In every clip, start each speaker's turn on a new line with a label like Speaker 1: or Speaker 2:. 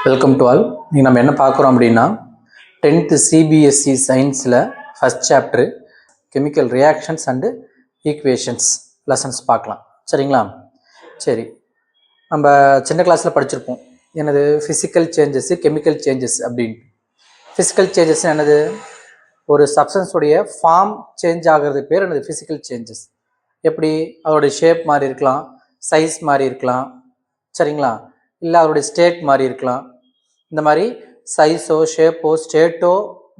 Speaker 1: Welcome to all. நீங்கள் நம்ம என்ன பார்க்குறோம் அப்படின்னா 10th சிபிஎஸ்சி சயின்ஸில் first chapter chemical reactions and equations lessons பார்க்கலாம். சரிங்களா? சரி, நம்ம சின்ன கிளாஸில் படிச்சிருப்போம் என்னது ஃபிசிக்கல் சேஞ்சஸ்ஸு கெமிக்கல் சேஞ்சஸ் அப்படின்ட்டு. ஃபிசிக்கல் சேஞ்சஸ் என்னது? ஒரு சப்ஸ்டன்ஸுடைய ஃபார்ம் சேஞ்ச் ஆகிறது பேர் என்னது? Physical changes. எப்படி? அதோடைய ஷேப் மாறி இருக்கலாம், சைஸ் மாறி இருக்கலாம், சரிங்களா? இல்லை அதோடைய ஸ்டேட் மாறி இருக்கலாம். இந்த மாதிரி சைஸோ ஷேப்போ ஸ்டேட்டோ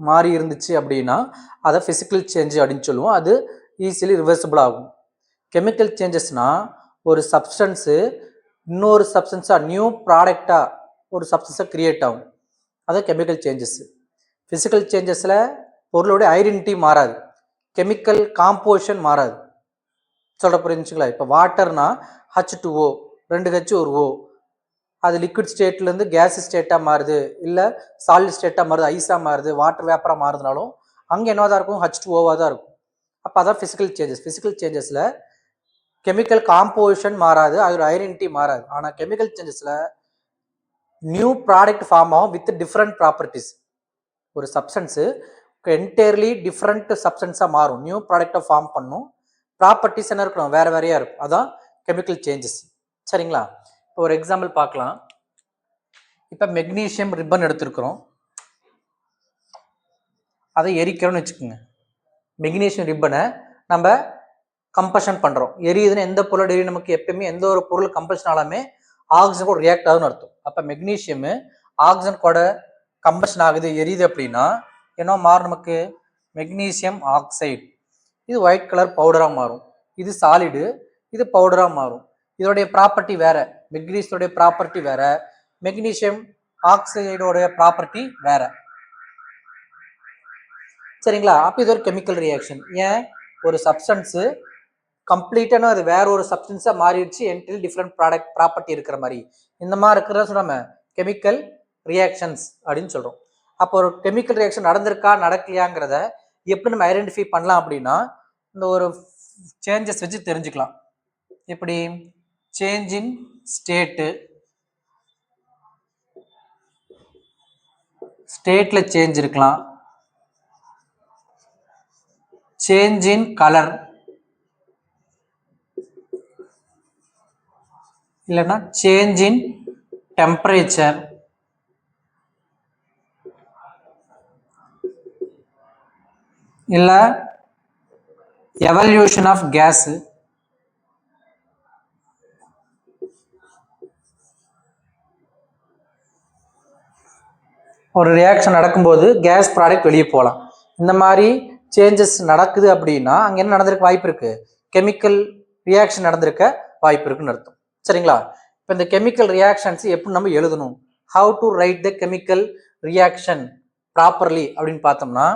Speaker 1: மாறி இருந்துச்சு அப்படின்னா அதை ஃபிசிக்கல் சேஞ்சு அப்படின்னு சொல்லுவோம். அது ஈஸிலி ரிவர்சிபிள் ஆகும். கெமிக்கல் சேஞ்சஸ்னால் ஒரு சப்ஸ்டன்ஸு இன்னொரு சப்ஸ்டன்ஸாக நியூ ப்ராடக்டாக ஒரு சப்ஸ்டன்ஸாக க்ரியேட் ஆகும். அது கெமிக்கல் சேஞ்சஸ்ஸு. ஃபிசிக்கல் சேஞ்சஸில் பொருளுடைய ஐடென்டிட்டி மாறாது, கெமிக்கல் காம்போசிஷன் மாறாது. சொல்கிற புரிஞ்சுங்களா? இப்போ வாட்டர்னா H2O, 2H ஒரு O, அது லிக்விட் ஸ்டேட்லேருந்து கேஸ் ஸ்டேட்டாக மாறுது, இல்லை சாலிட் ஸ்டேட்டாக மாறுது, ஐஸாக மாறுது, வாட்டர் வேப்பராக மாறுதுனாலும் அங்கே என்னவாக இருக்கும்? H2Oவாக தான் இருக்கும். அப்போ அதான் ஃபிசிக்கல் சேஞ்சஸ். ஃபிசிக்கல் சேஞ்சஸில் கெமிக்கல் காம்போசிஷன் மாறாது, அதோட ஐடென்டிட்டி மாறாது. ஆனால் கெமிக்கல் சேஞ்சஸில் நியூ ப்ராடக்ட் ஃபார்ம் ஆகும் வித் டிஃப்ரெண்ட் ப்ராப்பர்ட்டிஸ். ஒரு சப்ஸ்டன்ஸு என்டையர்லி டிஃப்ரெண்ட் சப்ஸ்டன்ஸாக மாறும், நியூ ப்ராடக்டை ஃபார்ம் பண்ணும். ப்ராப்பர்ட்டிஸ் என்ன இருக்கணும்? வேறு வேறையாக இருக்கும். அதான் கெமிக்கல் சேஞ்சஸ். சரிங்களா? இப்போ ஒரு எக்ஸாம்பிள் பார்க்கலாம். இப்போ மெக்னீஷியம் ரிப்பன் எடுத்துருக்குறோம், அதை எரிக்கிறோம்னு வச்சுக்கோங்க. மெக்னீஷியம் ரிப்பனை நம்ம கம்பஷன் பண்ணுறோம். எரியுதுன்னு எந்த பொருள் எரியும்? நமக்கு எப்பயுமே எந்த ஒரு பொருள் கம்பஷன் ஆனாலுமே ஆக்சிஜன் கூட ரியாக்ட் ஆகுதுன்னு அர்த்தம். அப்போ மெக்னீஷியம் ஆக்சிஜன் கூட கம்பஷன் ஆகுது, எரியுது அப்படின்னா என்ன மாறும்? நமக்கு மெக்னீசியம் ஆக்சைடு. இது ஒயிட் கலர் பவுடராக மாறும். இது சாலிடு, இது பவுடராக மாறும். இதோடைய ப்ராப்பர்ட்டி வேற, மெக்னீசியோடைய ப்ராப்பர்ட்டி வேற, மெக்னீசியம் ஆக்சைடோடைய ப்ராப்பர்ட்டி வேற. சரிங்களா? அப்போ இது ஒரு கெமிக்கல் ரியாக்ஷன். ஏன்? ஒரு சப்ஸ்டன்ஸு கம்ப்ளீட்டான அது வேற ஒரு சப்ஸ்டன்ஸாக மாறிடுச்சு, என்டையர்லி டிஃப்ரெண்ட் ப்ராப்பர்ட்டி இருக்கிற மாதிரி. இந்த மாதிரி இருக்கிறத சொல்றாம கெமிக்கல் ரியாக்ஷன்ஸ் அப்படின்னு சொல்கிறோம். அப்போ ஒரு கெமிக்கல் ரியாக்ஷன் நடந்திருக்கா நடக்கலையாங்கிறத எப்படி நம்ம ஐடென்டிஃபை பண்ணலாம் அப்படின்னா இந்த ஒரு சேஞ்சஸ் வச்சு தெரிஞ்சுக்கலாம். எப்படி? சேஞ்ச் இன் ஸ்டேட்டு, ஸ்டேட்ல சேஞ்ச் இருக்கலாம், சேஞ்ச் இன் கலர், இல்லைன்னா சேஞ்ச் இன் டெம்பரேச்சர், இல்லை எவல்யூஷன் ஆஃப் கேஸ், ஒரு ரியாக்ஷன் நடக்கும்போது கேஸ் ப்ராடக்ட் வெளியே போகலாம். இந்த மாதிரி சேஞ்சஸ் நடக்குது அப்படின்னா அங்கே என்ன நடந்திருக்க வாய்ப்பு இருக்கு? கெமிக்கல் ரியாக்ஷன் நடந்திருக்க வாய்ப்பு இருக்குன்னு அர்த்தம். சரிங்களா? இப்போ இந்த கெமிக்கல் ரியாக்ஷன்ஸ் எப்படி நம்ம எழுதணும்? How to right the chemical reaction properly அப்படின்னு பார்த்தோம்னா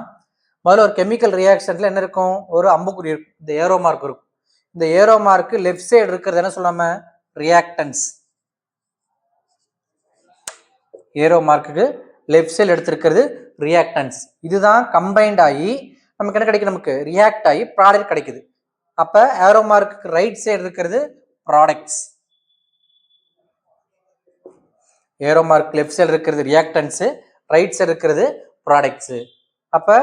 Speaker 1: முதல்ல ஒரு கெமிக்கல் ரியாக்ஷன்ல என்ன இருக்கும்? ஒரு அம்புக்குறி இருக்கும், இந்த ஏரோ மார்க் இருக்கும். இந்த ஏரோ மார்க் லெஃப்ட் சைடு இருக்கிறது என்ன சொல்லாம? ரியாக்டன்ஸ். ஏரோ மார்க்குக்கு லெஃப்ட் சைடு எடுத்திருக்கிறது ரியாக்டன்ஸ். இதுதான் கம்பைன்ட் ஆகி நமக்கு என்ன கிடைக்கும்? நமக்கு ரியாக்ட் ஆகி ப்ராடக்ட் கிடைக்குது. அப்போ ஏரோ மார்க்கு ரைட் சைடு இருக்கிறது products, arrow mark left side இருக்கிறது ரியாக்டன்ஸ், ரைட் சைடு இருக்கிறது ப்ராடக்ட்ஸ். அப்போ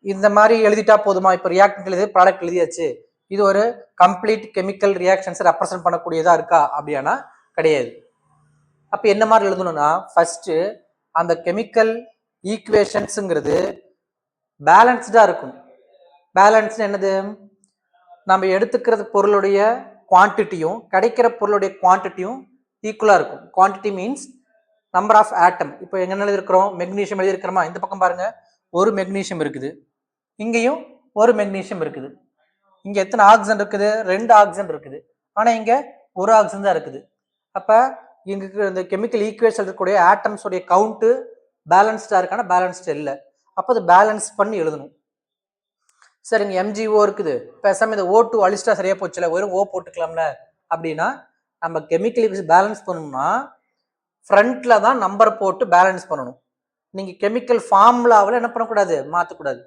Speaker 1: இந்த மாதிரி எழுதிட்டா போதுமா? இப்போ ரியாக்டன்ட் எழுதி ப்ராடக்ட் எழுதியாச்சு, இது ஒரு கம்ப்ளீட் கெமிக்கல் ரியாக்ஷன்ஸை ரெப்ரசென்ட் பண்ணக்கூடியதா இருக்கா அப்படின்னா கிடையாது. அப்போ என்ன மாதிரி எழுதணும்னா ஃபர்ஸ்ட் அந்த கெமிக்கல் ஈக்குவேஷன்ஸுங்கிறது பேலன்ஸ்டாக இருக்கும். பேலன்ஸ் என்னது? நம்ம எடுத்துக்கிறது பொருளுடைய குவான்டிட்டியும் கிடைக்கிற பொருளுடைய குவான்டிட்டியும் ஈக்குவலாக இருக்கும். Quantity means number of atom. இப்போ எங்க எழுதிருக்கிறோம்? மெக்னீஷியம் எழுதிருக்கிறோமா? இந்த பக்கம் பாருங்க, ஒரு மெக்னீஷியம் இருக்குது, இங்கேயும் ஒரு மெக்னீஷியம் இருக்குது. இங்க எத்தனை ஆக்சிஜன் இருக்குது? 2 ஆக்சிஜன் இருக்குது. ஆனா இங்க ஒரு ஆக்சிஜன் தான் இருக்குது. அப்ப இங்க இந்த கெமிக்கல் ஈக்குவேஷன் இருக்கக்கூடிய ஆட்டம்ஸ் உடைய கவுண்ட் பேலன்ஸ்டா இருக்கான? பேலன்ஸ்ட் இல்லை. அப்போ அது பேலன்ஸ் பண்ணி எழுதணும். சரிங்க, MgO இருக்குது, பேசாம இந்த O2 அழிச்சிட்டா சரியா போச்சுல, வெறும் O போட்டுக்கலாம்ல அப்படின்னா நம்ம கெமிக்கல் ஈக்குவேஷன் பேலன்ஸ் பண்ணணும்னா ஃப்ரண்ட்ல தான் நம்பர் போட்டு பேலன்ஸ் பண்ணணும். நீங்க கெமிக்கல் ஃபார்முலாவில் என்ன பண்ணக்கூடாது? மாற்றக்கூடாது.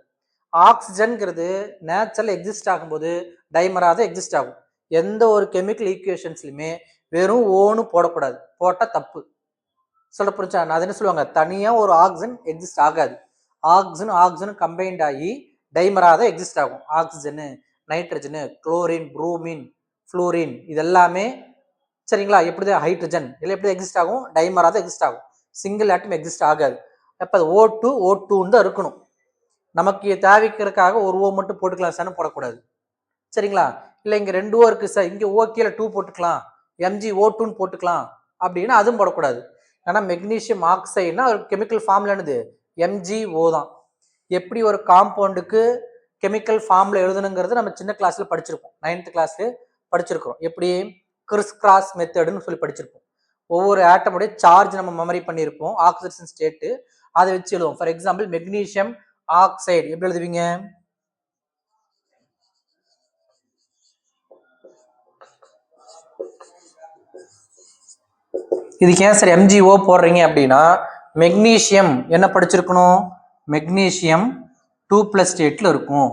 Speaker 1: ஆக்சிஜன்கிறது நேச்சுரல் எக்ஸிஸ்ட் ஆகும்போது டைமராக தான் எக்ஸிஸ்ட் ஆகும். எந்த ஒரு கெமிக்கல் ஈக்குவேஷன்ஸ்லையுமே வெறும் ஓன்னு போடக்கூடாது, போட்டால் தப்பு. சொல்ல புரிஞ்சா? அது என்ன சொல்லுவாங்க, தனியா ஒரு ஆக்சிஜன் எக்ஸிஸ்ட் ஆகாது. ஆக்சிஜன் கம்பைன்ட் ஆகி டைமரா தான் எக்ஸிஸ்ட் ஆகும். Oxygen, nitrogen, chlorine, bromine, fluorine இதெல்லாமே சரிங்களா, எப்படி ஹைட்ரஜன் இல்லை எப்படி எக்ஸிஸ்ட் ஆகும், டைமரா தான் எக்ஸிஸ்ட் ஆகும். சிங்கிள் ஆட்டம் எக்ஸிஸ்ட் ஆகாது. அப்போ அது O2 தான் இருக்கணும். நமக்கு தேவைக்கிறதுக்காக ஒரு ஓ மட்டும் போட்டுக்கலாம் சார் போடக்கூடாது. சரிங்களா, இல்லை இங்கே 2 ஓ இருக்கு சார், இங்கே ஓகேல 2 போட்டுக்கலாம், MgO2 போட்டுக்கலாம் அப்படின்னா அதுவும் போடக்கூடாது. ஏன்னா மெக்னீசியம் ஆக்சைடுனா ஒரு கெமிக்கல் ஃபார்ம்ல என்னது, MgO தான். எப்படி ஒரு காம்பவுண்டுக்கு கெமிக்கல் ஃபார்ம்ல எழுதணுங்கிறது நம்ம சின்ன கிளாஸ்ல படிச்சிருப்போம், 9th கிளாஸ்ல படிச்சிருக்கிறோம். எப்படி கிறிஸ் கிராஸ் மெத்தடுன்னு சொல்லி படிச்சிருப்போம். ஒவ்வொரு ஆட்டமுடைய சார்ஜ் நம்ம மெமரி பண்ணியிருப்போம், ஆக்சிஜன் ஸ்டேட்டு அதை வச்சு எழுதுவோம். ஃபார் எக்ஸாம்பிள் மெக்னீசியம் ஆக்சைடு எப்படி எழுதுவீங்க, இதுக்கு ஏன் சார் MgO போடுறீங்க அப்படின்னா, மெக்னீசியம் என்ன படிச்சிருக்கணும், மெக்னீசியம் 2+ ஸ்டேட்ல இருக்கும்.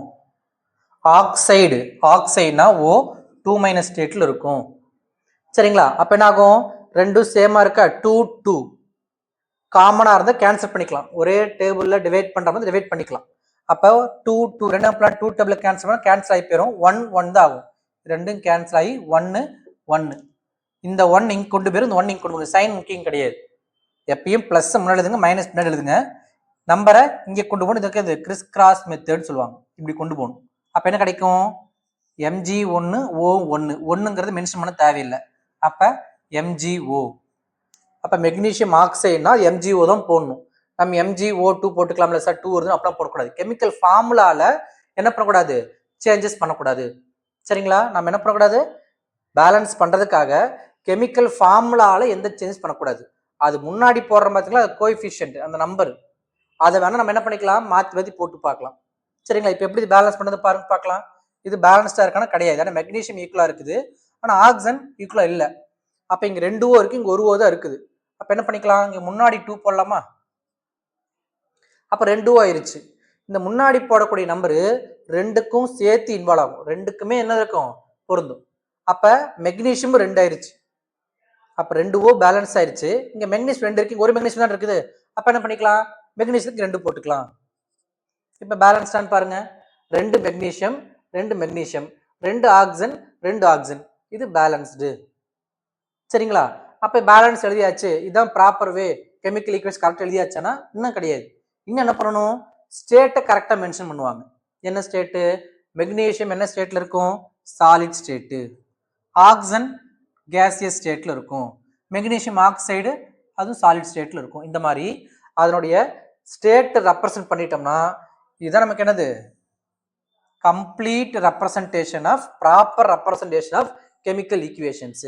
Speaker 1: ஆக்சைடுனா O2- ஸ்டேட்ல இருக்கும். சரிங்களா, அப்ப என்ன ஆகும், ரெண்டும் சேமா இருக்கா, 2 காமனா இருந்தா கேன்சல் பண்ணிக்கலாம், ஒரே டேபிள்ல டிவைட் பண்ற மாதிரி டிவைட் பண்ணிக்கலாம். அப்போ 2 ரெண்டாம் பிளான் 2 டேபிள் கேன்சல் பண்ணா கேன்சல் ஆகி போயிடும், 1 தான் ஆகும். ரெண்டும் கேன்சல் ஆகி 1 இந்த 1 இங்க கொண்டு போயிரும், இந்த 1 இங்க கொண்டு போயிரும். சைன் முக்கியம் கிடையாது, எப்பயும் பிளஸ் முன்னாடி எழுதுங்க, மைனஸ் பின்னாடி எழுதுங்க. நம்பரை இங்க கொண்டு போகணும், இதுக்கு கிறிஸ் கிராஸ் மெத்தட் சொல்லுவாங்க, இப்படி கொண்டு போகணும். அப்ப என்ன கிடைக்கும், Mg1O1 ஒன்னுங்கிறது மென்ஷன் பண்ண தேவையில்லை. அப்ப MgO. அப்ப மெக்னீசியம் ஆக்சைடுனா MgO தான் போடணும். நம்ம MgO2 போட்டுக்கலாம்ல சார், 2 வருதுன்னு அப்படிலாம் போடக்கூடாது. கெமிக்கல் ஃபார்முலால என்ன பண்ணக்கூடாது, சேஞ்சஸ் பண்ணக்கூடாது. சரிங்களா, நம்ம என்ன பண்ணக்கூடாது, பேலன்ஸ் பண்றதுக்காக கெமிக்கல் ஃபார்முலால எந்த சேஞ்சஸ் பண்ணக்கூடாது. அது முன்னாடி போடுற பார்த்தீங்களா கோஎஃபிஷியன்ட், அந்த நம்பர் அதை வேணா நம்ம என்ன பண்ணிக்கலாம், மாற்றி மாற்றி போட்டு பார்க்கலாம். சரிங்களா, இப்போ எப்படி பேலன்ஸ் பண்ணது பாருங்க பார்க்கலாம். இது பேலன்ஸ்டா இருக்கான கிடையாது, ஏன்னா மெக்னீசியம் ஈக்குவலா இருக்குது, ஆனால் ஆக்சிஜன் ஈக்குவலா இல்லை. அப்போ இங்கே 2 ஓ இருக்கு, இங்கே 1 ஓ தான் இருக்குது. அப்போ என்ன பண்ணிக்கலாம், இங்கே முன்னாடி 2 போடலாமா, அப்போ 2 ஓ ஆயிருச்சு. இந்த முன்னாடி போடக்கூடிய நம்பரு ரெண்டுக்கும் சேர்த்து இன்வால்வ் ஆகும், ரெண்டுக்குமே என்ன இருக்கும், பொருந்தும். அப்போ மெக்னீசியம் 2 ஆயிருச்சு, அப்போ 2 ஓ பேலன்ஸ் ஆயிருச்சு. இங்கே மெக்னீசியம் 2 இருக்கு, ஒரு மெக்னீசியம் தான் இருக்குது. அப்போ என்ன பண்ணிக்கலாம், மெக்னீசியத்துக்கு 2 போட்டுக்கலாம். இப்போ பேலன்ஸ் தான் பாருங்க, 2 மெக்னீசியம் 2 ஆக்சிஜன் 2 ஆக்சிஜன், இது பேலன்ஸ்டு. சரிங்களா, அப்போ பேலன்ஸ் எழுதியாச்சு, இதுதான் ப்ராப்பர் வே, கெமிக்கல் ஈக்குவேஷன் கரெக்டாக எழுதியாச்சுன்னா இன்னும் கிடையாது. இன்னும் என்ன பண்ணணும், ஸ்டேட்டை கரெக்டாக மென்ஷன் பண்ணுவாங்க. என்ன ஸ்டேட்டு, மெக்னீசியம் என்ன ஸ்டேட்ல இருக்கும், சாலிட் ஸ்டேட்டு, ஆக்சிஜன் கேசியஸ் ஸ்டேட்ல இருக்கும், மெக்னீசியம் ஆக்சைடு அதுவும் சாலிட் ஸ்டேட்ல இருக்கும். இந்த மாதிரி அதனுடைய ஸ்டேட் ரெப்ரசன்ட் பண்ணிட்டோம்னா இதுதான் நமக்கு என்னது, complete representation of, proper representation of chemical equations.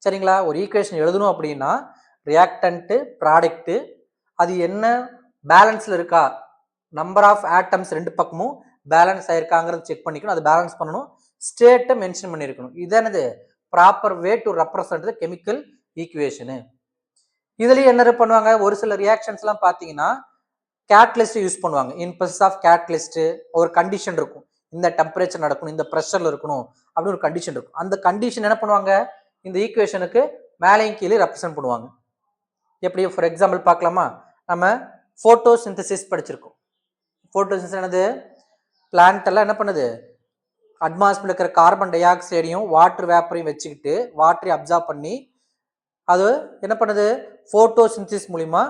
Speaker 1: சரிங்களா, ஒரு ஈக்குவேஷன் எழுதணும் அப்படின்னா ரியாக்டன்ட் ப்ராடக்ட் அது என்ன பேலன்ஸ்ல இருக்கா, நம்பர் ஆஃப் ஆட்டம்ஸ் ரெண்டு பக்கமும் பேலன்ஸ் ஆயிருக்காங்கிறது செக் பண்ணிக்கணும், அது பேலன்ஸ் பண்ணணும், ஸ்டேட்டை மென்ஷன் பண்ணியிருக்கணும். இது என்னது proper way to represent the chemical equation. இதுலயே என்ன பண்ணுவாங்க, ஒரு சில ரியாக்ஷன்ஸ் எல்லாம் பார்த்தீங்கன்னா கேட்டலிஸ்ட் யூஸ் பண்ணுவாங்க. இன் ப்ரெசன்ஸ் ஆஃப் கேட்டலிஸ்ட் ஒரு கண்டிஷன் இருக்கும், இந்த டெம்பரேச்சர் நடக்கணும், இந்த ப்ரெஷர்ல இருக்கணும் அப்படின்னு ஒரு கண்டிஷன் இருக்கும். அந்த கண்டிஷன் என்ன பண்ணுவாங்க, இந்த ஈக்குவேஷனுக்கு மேலையும் கீழே ரெப்ரசென்ட் பண்ணுவாங்க. எப்படி ஃபார் எக்ஸாம்பிள் பார்க்கலாமா, நம்ம போட்டோசிந்தசிஸ் படிச்சிருக்கோம். போட்டோசிந்தசிஸ் என்னது, பிளான்ட் எல்லாம் என்ன பண்ணுது, அட்மாஸ்பியர்ல இருக்கிற கார்பன் டை ஆக்சைடையும் வாட்டர் வேப்பரையும் வச்சுக்கிட்டு வாட்டரை அப்சார்ப் பண்ணி அது என்ன பண்ணுது, போட்டோசிந்தசிஸ் மூலிமா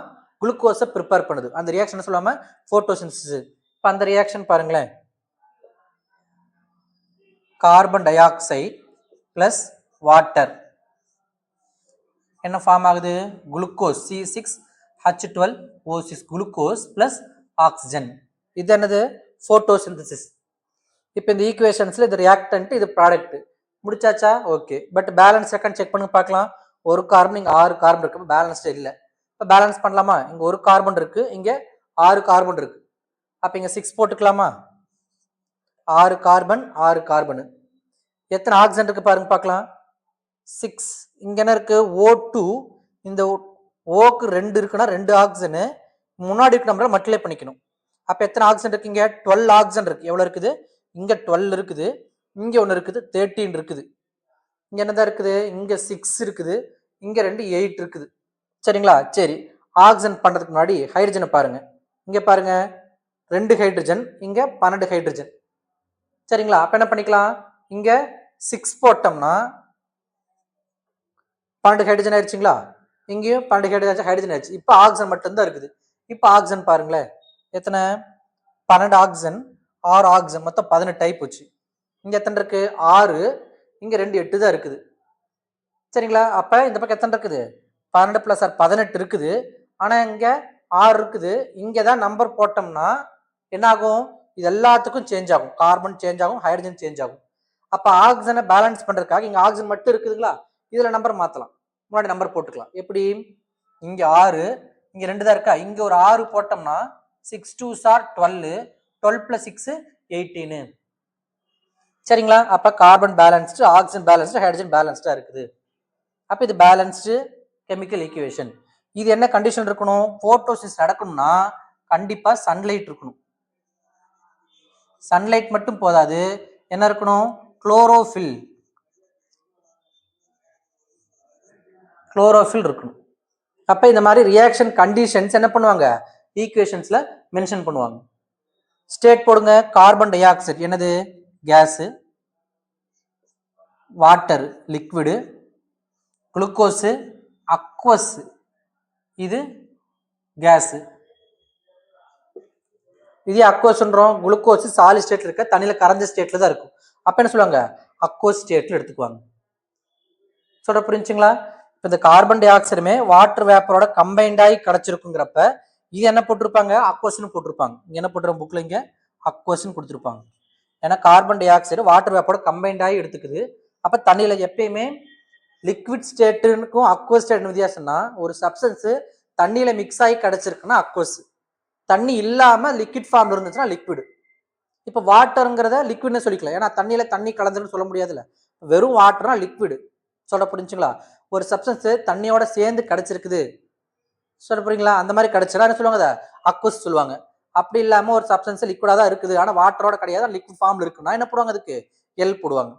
Speaker 1: குளுக்கோஸை ப்ரிப்பேர் பண்ணுது. அந்த ரியாக்ஷன் சொல்லாம போட்டோசிந்தசிஸ். இப்போ அந்த ரியாக்ஷன் பாருங்களேன், carbon dioxide plus water என்ன ஃபார்ம் ஆகுது, glucose C6H12O6 glucose plus oxygen. இது என்னது, போட்டோசிந்தசிஸ். இப்போ இந்த ஈக்குவேஷன்ஸ்ல இது ரியாக்டன்ட், இது ப்ராடக்ட், முடிச்சாச்சா, okay. But balance second check பண்ணி பார்க்கலாம். ஒரு கார்பன் இங்க 6 கார்பன் இருக்கு, பேலன்ஸ்ட் இல்லை. இப்போ பேலன்ஸ் பண்ணலாமா, இங்க ஒரு கார்பன் இருக்கு, இங்க 6 கார்பன் இருக்கு. அப்ப இங்க 6 போட்டுக்கலாமா, 6 கார்பன் 6 கார்பன். எத்தனை ஆக்சிஜன் இருக்கு பாருங்க பார்க்கலாம், 6. இங்க என்ன இருக்கு, O2, இந்த ஓக்கு 2 இருக்குன்னா 2 ஆக்சிஜன் முன்னாடி இருக்க நம்பரை மல்டிப்ளை பண்ணிக்கணும். அப்ப எத்தனை ஆக்சிஜன் இருக்கு, இங்க 12 ஆக்சிஜன் இருக்கு. எவ்வளவு இருக்குது, இங்க 12 இருக்குது, இங்க ஒன்னு இருக்குது 13 இருக்குது. இங்க என்னதான் இருக்குது, இங்க 6 இருக்குது, இங்க 2 8 இருக்குது. சரிங்களா? சரி, ஆக்சிஜன் பண்றதுக்கு முன்னாடி ஹைட்ரஜனை பாருங்க. இங்க பாருங்க 2 ஹைட்ரஜன், இங்க 12 ஹைட்ரஜன். சரிங்களா? அப்ப என்ன பண்ணிக்கலாம், இங்க 6 போட்டோம்னா 12 ஹைட்ரஜன் ஆயிடுச்சுங்களா? இங்கேயும் 12 ஹைட்ரஜன் ஆயிடுச்சு. இப்போ ஆக்சிஜன் மட்டும்தான் இருக்குது. இப்போ ஆக்சிஜன் பாருங்களேன், எத்தனை 12 ஆக்சிஜன் 6 ஆக்சிஜன் மொத்தம் 18 டைப் வச்சு. இங்க எத்தனை இருக்கு 6, இங்க 2 8 தான் இருக்குது. சரிங்களா? அப்ப இந்த பக்கம் எத்தனை இருக்குது 12 பிளஸ் 6 18 இருக்குது. ஆனா இங்க 6 இருக்குது. இங்க தான் நம்பர் போட்டோம்னா என்ன ஆகும், இது எல்லாத்துக்கும் சேஞ்ச் ஆகும். கார்பன் சேஞ்ச் ஆகும், ஹைட்ரஜன் சேஞ்ச் ஆகும். அப்ப ஆக்சிஜனை பேலன்ஸ் பண்றதுக்காக இங்க ஆக்சிஜன் மட்டும் இருக்குதுங்களா, இதுல நம்பர் மாத்தலாம். முன்னாடி நம்பர் போட்டுக்கலாம். எப்படி, இங்க 6, இங்க 2 தான் இருக்கா, இங்க ஒரு 6 போட்டோம்னா 6 2s are 12, 12 plus 6 18. சரிங்களா? அப்ப கார்பன் பேலன்ஸ்டு, ஆக்சிஜன் பேலன்ஸ்டு, ஹைட்ரஜன் பேலன்ஸ்டா இருக்குது. அப்ப இது பேலன்ஸ்டு கெமிக்கல் ஈக்குவேஷன். இது என்ன கண்டிஷன் இருக்கணும், போட்டோசிஸ் நடக்கணும்னா கண்டிப்பா சன்லைட் இருக்கணும். சன்லைட் மட்டும் போதாது, என்ன இருக்கணும், குளோரோஃபில் இருக்கணும். அப்ப இந்த மாதிரி ரியாக்ஷன் கண்டிஷன்ஸ் என்ன பண்ணுவாங்க, ஈக்குவேஷன்ஸ்ல மென்ஷன் பண்ணுவாங்க. ஸ்டேட் போடுங்க, கார்பன் டை ஆக்சைடு என்னது, gas, water liquid, glucose aqueous இது கேஸ். இதே அக்வஸ்ன்றோம், குளுக்கோஸ் சாலிட் ஸ்டேட்ல இருக்க, தண்ணியில கரைஞ்ச ஸ்டேட்ல தான் இருக்கும். அப்ப என்ன சொல்லுவாங்க, அக்வஸ் ஸ்டேட்ல எடுத்துக்குவாங்க. சொல்ற புரிஞ்சுங்களா? இப்போ இந்த கார்பன் டை ஆக்சைடுமே வாட்டர் வேப்பரோட கம்பைன்ட் ஆகி கிடைச்சிருக்குங்கிறப்ப இது என்ன போட்டிருப்பாங்க, அக்வஸ்ன்னு போட்டிருப்பாங்க. இங்க என்ன போட்டுற புக்ல, இங்க அக்வஸ்ன்னு கொடுத்துருப்பாங்க. ஏன்னா கார்பன் டை ஆக்சைடு வாட்டர் வேப்பரோட கம்பைன்ட் ஆகி எடுத்துக்குது. அப்ப தண்ணியில எப்பயுமே லிக்விட் ஸ்டேட்டுக்கும் அக்வஸ் ஸ்டேட் வித்தியாசம்னா, ஒரு சப்ஸ்டன்ஸ் தண்ணியில மிக்ஸ் ஆகி கிடைச்சிருக்குன்னா அக்வஸ், தண்ணி இல்லாம லிக்விட் ஃபார்ம்ல இருந்துச்சுன்னா லிக்விட். இப்ப வாட்டருங்கிறத லிக்விட்னு சொல்லிக்கலாம், ஏன்னா தண்ணியில தண்ணி கலந்துன்னு சொல்ல முடியாதுல்ல, வெறும் வாட்டர்னா லிக்விட். சொல்ல புரிஞ்சுங்களா? ஒரு சப்ஸ்டன்ஸ் தண்ணியோட சேர்ந்து கிடைச்சிருக்குது சொல்ல புரியுங்களா, அந்த மாதிரி கிடைச்சா என்ன சொல்லுவாங்க, அக்வஸ் சொல்லுவாங்க. அப்படி இல்லாம ஒரு சப்ஸ்டன்ஸ் லிக்விடா தான் இருக்குது, ஆனா வாட்டரோட கிடையாது, லிக்விட் ஃபார்ம்ல இருக்குன்னா என்ன போடுவாங்க, அதுக்கு எல் போடுவாங்க.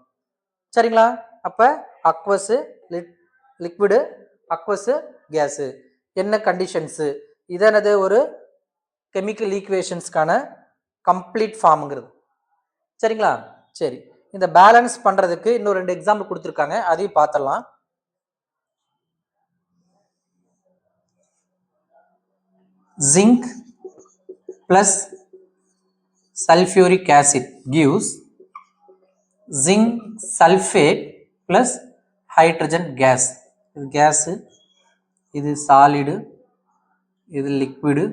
Speaker 1: சரிங்களா? அப்ப அக்வஸ் லிக்விடு, அக்வஸ் கேஸ். என்ன கண்டிஷன்ஸ், இதனது ஒரு கெமிக்கல் ஈக்குவேஷன்ஸ்க்கான கம்ப்ளீட் ஃபார்ம்ங்கிறது. சரிங்களா? சரி, இந்த பேலன்ஸ் பண்றதுக்கு இன்னும் 2 எக்ஸாம்பிள் கொடுத்துருக்காங்க, அதையும் பார்த்துடலாம். Zinc plus sulfuric acid gives zinc sulfate plus hydrogen gas. இது கேஸ், இது சாலிடு, இது லிக்விடு,